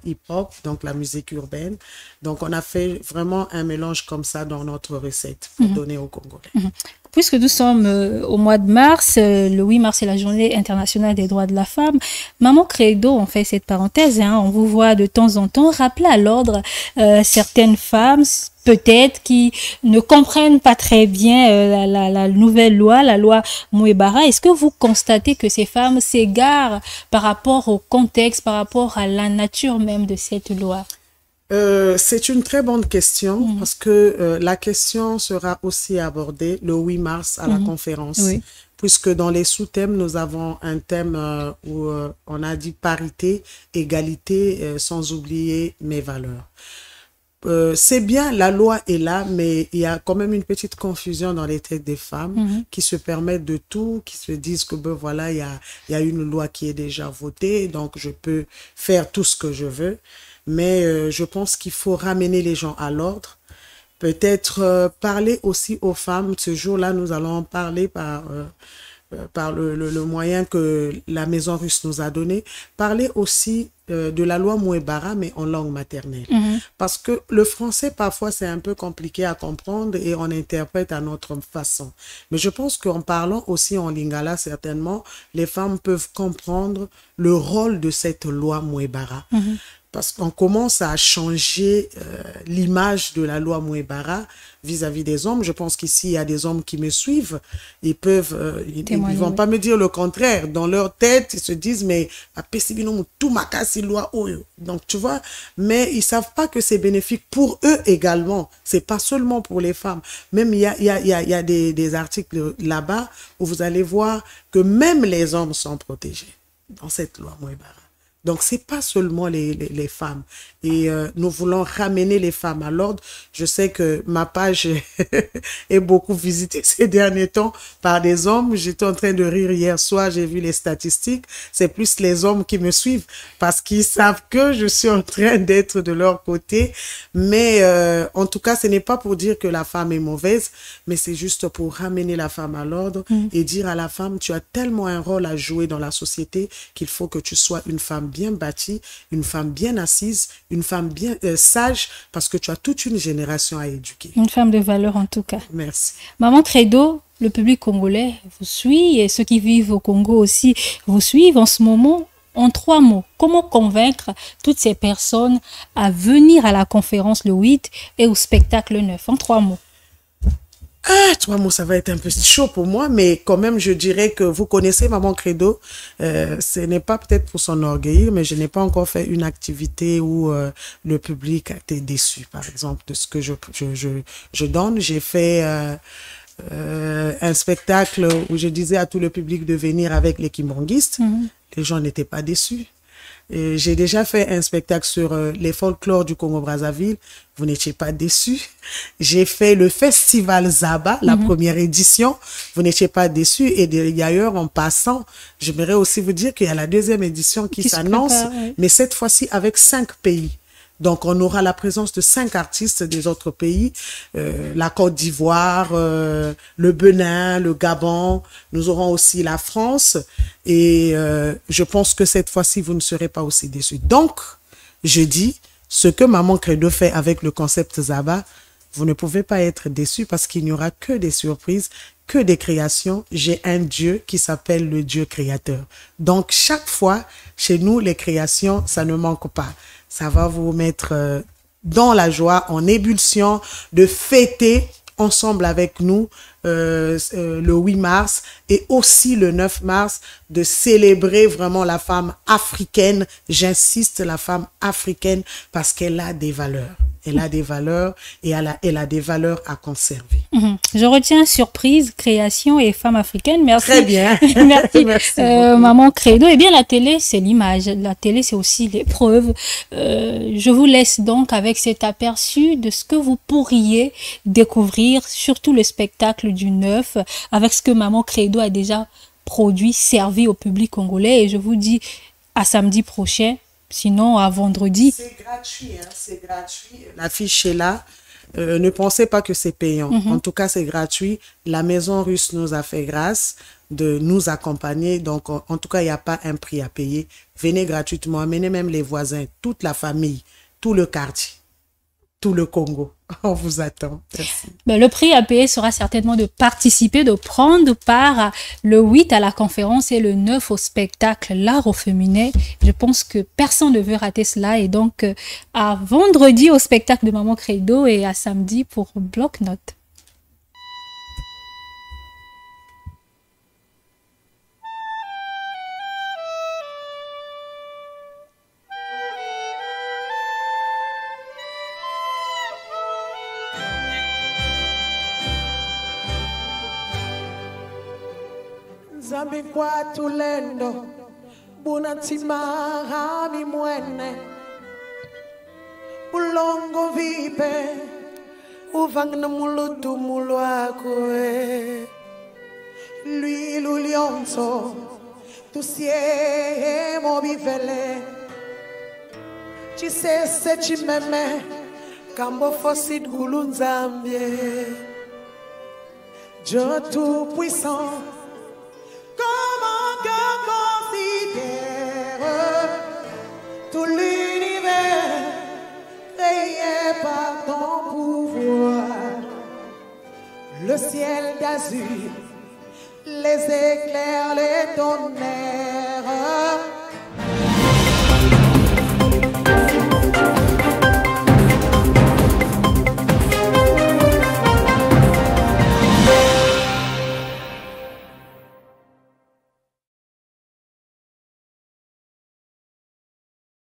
hip-hop, donc la musique urbaine. Donc, on a fait vraiment un mélange comme ça dans notre recette pour donner aux Congolais. Puisque nous sommes au mois de mars, le 8 mars c'est la journée internationale des droits de la femme, Maman Credo, on fait cette parenthèse, on vous voit de temps en temps rappeler à l'ordre certaines femmes, peut-être qui ne comprennent pas très bien la nouvelle loi, la loi Mouebara. Est-ce que vous constatez que ces femmes s'égarent par rapport au contexte, par rapport à la nature même de cette loi? C'est une très bonne question, parce que la question sera aussi abordée le 8 mars à la conférence. Puisque dans les sous-thèmes, nous avons un thème où on a dit parité, égalité, sans oublier mes valeurs. C'est bien, la loi est là, mais il y a quand même une petite confusion dans les têtes des femmes qui se permettent de tout, qui se disent que ben voilà, il y a une loi qui est déjà votée, donc je peux faire tout ce que je veux. Mais je pense qu'il faut ramener les gens à l'ordre. Peut-être parler aussi aux femmes. Ce jour-là, nous allons en parler par le moyen que la Maison Russe nous a donné. Parler aussi de la loi Mouebara, mais en langue maternelle. Parce que le français, parfois, c'est un peu compliqué à comprendre et on interprète à notre façon. Mais je pense qu'en parlant aussi en lingala, certainement, les femmes peuvent comprendre le rôle de cette loi Mouebara. Parce qu'on commence à changer l'image de la loi Mouebara vis-à-vis des hommes. Je pense qu'ici, il y a des hommes qui me suivent. Ils peuvent, ils vont pas me dire le contraire. Dans leur tête, ils se disent, mais tout makasi loi oyo. Donc, tu vois, mais ils savent pas que c'est bénéfique pour eux également. C'est pas seulement pour les femmes. Même il y a des articles là-bas où vous allez voir que même les hommes sont protégés dans cette loi Mouebara. Donc, c'est pas seulement les femmes. Et nous voulons ramener les femmes à l'ordre. Je sais que ma page est beaucoup visitée ces derniers temps par des hommes. J'étais en train de rire hier soir, j'ai vu les statistiques. C'est plus les hommes qui me suivent parce qu'ils savent que je suis en train d'être de leur côté. Mais en tout cas, ce n'est pas pour dire que la femme est mauvaise, mais c'est juste pour ramener la femme à l'ordre et dire à la femme, tu as tellement un rôle à jouer dans la société qu'il faut que tu sois une femme bien bâtie, une femme bien assise, une femme bien sage, parce que tu as toute une génération à éduquer. Une femme de valeur en tout cas. Merci. Maman Credo, le public congolais vous suit et ceux qui vivent au Congo aussi vous suivent en ce moment. En 3 mots, comment convaincre toutes ces personnes à venir à la conférence le 8 et au spectacle 9? En 3 mots. 3 mots, ça va être un peu chaud pour moi, mais quand même, je dirais que vous connaissez Maman Credo. Ce n'est pas peut-être pour s'enorgueillir, mais je n'ai pas encore fait une activité où le public a été déçu, par exemple, de ce que je donne. J'ai fait un spectacle où je disais à tout le public de venir avec les kimbongistes. Les gens n'étaient pas déçus. J'ai déjà fait un spectacle sur les folklores du Congo-Brazzaville. Vous n'étiez pas déçus. J'ai fait le festival Zaba, la première édition. Vous n'étiez pas déçus. Et d'ailleurs, en passant, j'aimerais aussi vous dire qu'il y a la deuxième édition qui s'annonce, mais cette fois-ci avec 5 pays. Donc, on aura la présence de 5 artistes des autres pays, la Côte d'Ivoire, le Bénin, le Gabon. Nous aurons aussi la France. Et je pense que cette fois-ci, vous ne serez pas aussi déçus. Donc, je dis, ce que Maman Credo fait avec le concept Zaba, vous ne pouvez pas être déçus parce qu'il n'y aura que des surprises, que des créations. J'ai un Dieu qui s'appelle le Dieu créateur. Donc, chaque fois, chez nous, les créations, ça ne manque pas. Ça va vous mettre dans la joie, en ébullition, de fêter ensemble avec nous le 8 mars et aussi le 9 mars, de célébrer vraiment la femme africaine. J'insiste, la femme africaine, parce qu'elle a des valeurs. Elle a des valeurs et elle a des valeurs à conserver. Je retiens surprise, création et femme africaine. Merci. Très bien. Merci. Merci Maman Credo. Eh bien, la télé, c'est l'image. La télé, c'est aussi l'épreuve. Je vous laisse donc avec cet aperçu de ce que vous pourriez découvrir, surtout le spectacle du 9, avec ce que Maman Credo a déjà produit, servi au public congolais. Et je vous dis à samedi prochain. Sinon, à vendredi. C'est gratuit, hein, c'est gratuit. L'affiche est là. Ne pensez pas que c'est payant. En tout cas, c'est gratuit. La Maison Russe nous a fait grâce de nous accompagner. Donc, en tout cas, il n'y a pas un prix à payer. Venez gratuitement. Amenez même les voisins, toute la famille, tout le quartier, tout le Congo. On vous attend. Merci. Ben, le prix à payer sera certainement de participer, de prendre part le 8 à la conférence et le 9 au spectacle L'Art au féminin. Je pense que personne ne veut rater cela. Et donc, à vendredi au spectacle de Maman Credo et à samedi pour Bloc-Notes. Zambi kwa tulendo bunatima hami mwene ulongo vipe uvangna mulutu mulwakwe lui lulionso tusie mobivele chisese chimeme kambo fosid gulunzambie Dieu tout puissant. Comment que considère tout l'univers créé par ton pouvoir, le ciel d'azur, les éclairs, les tonnerres.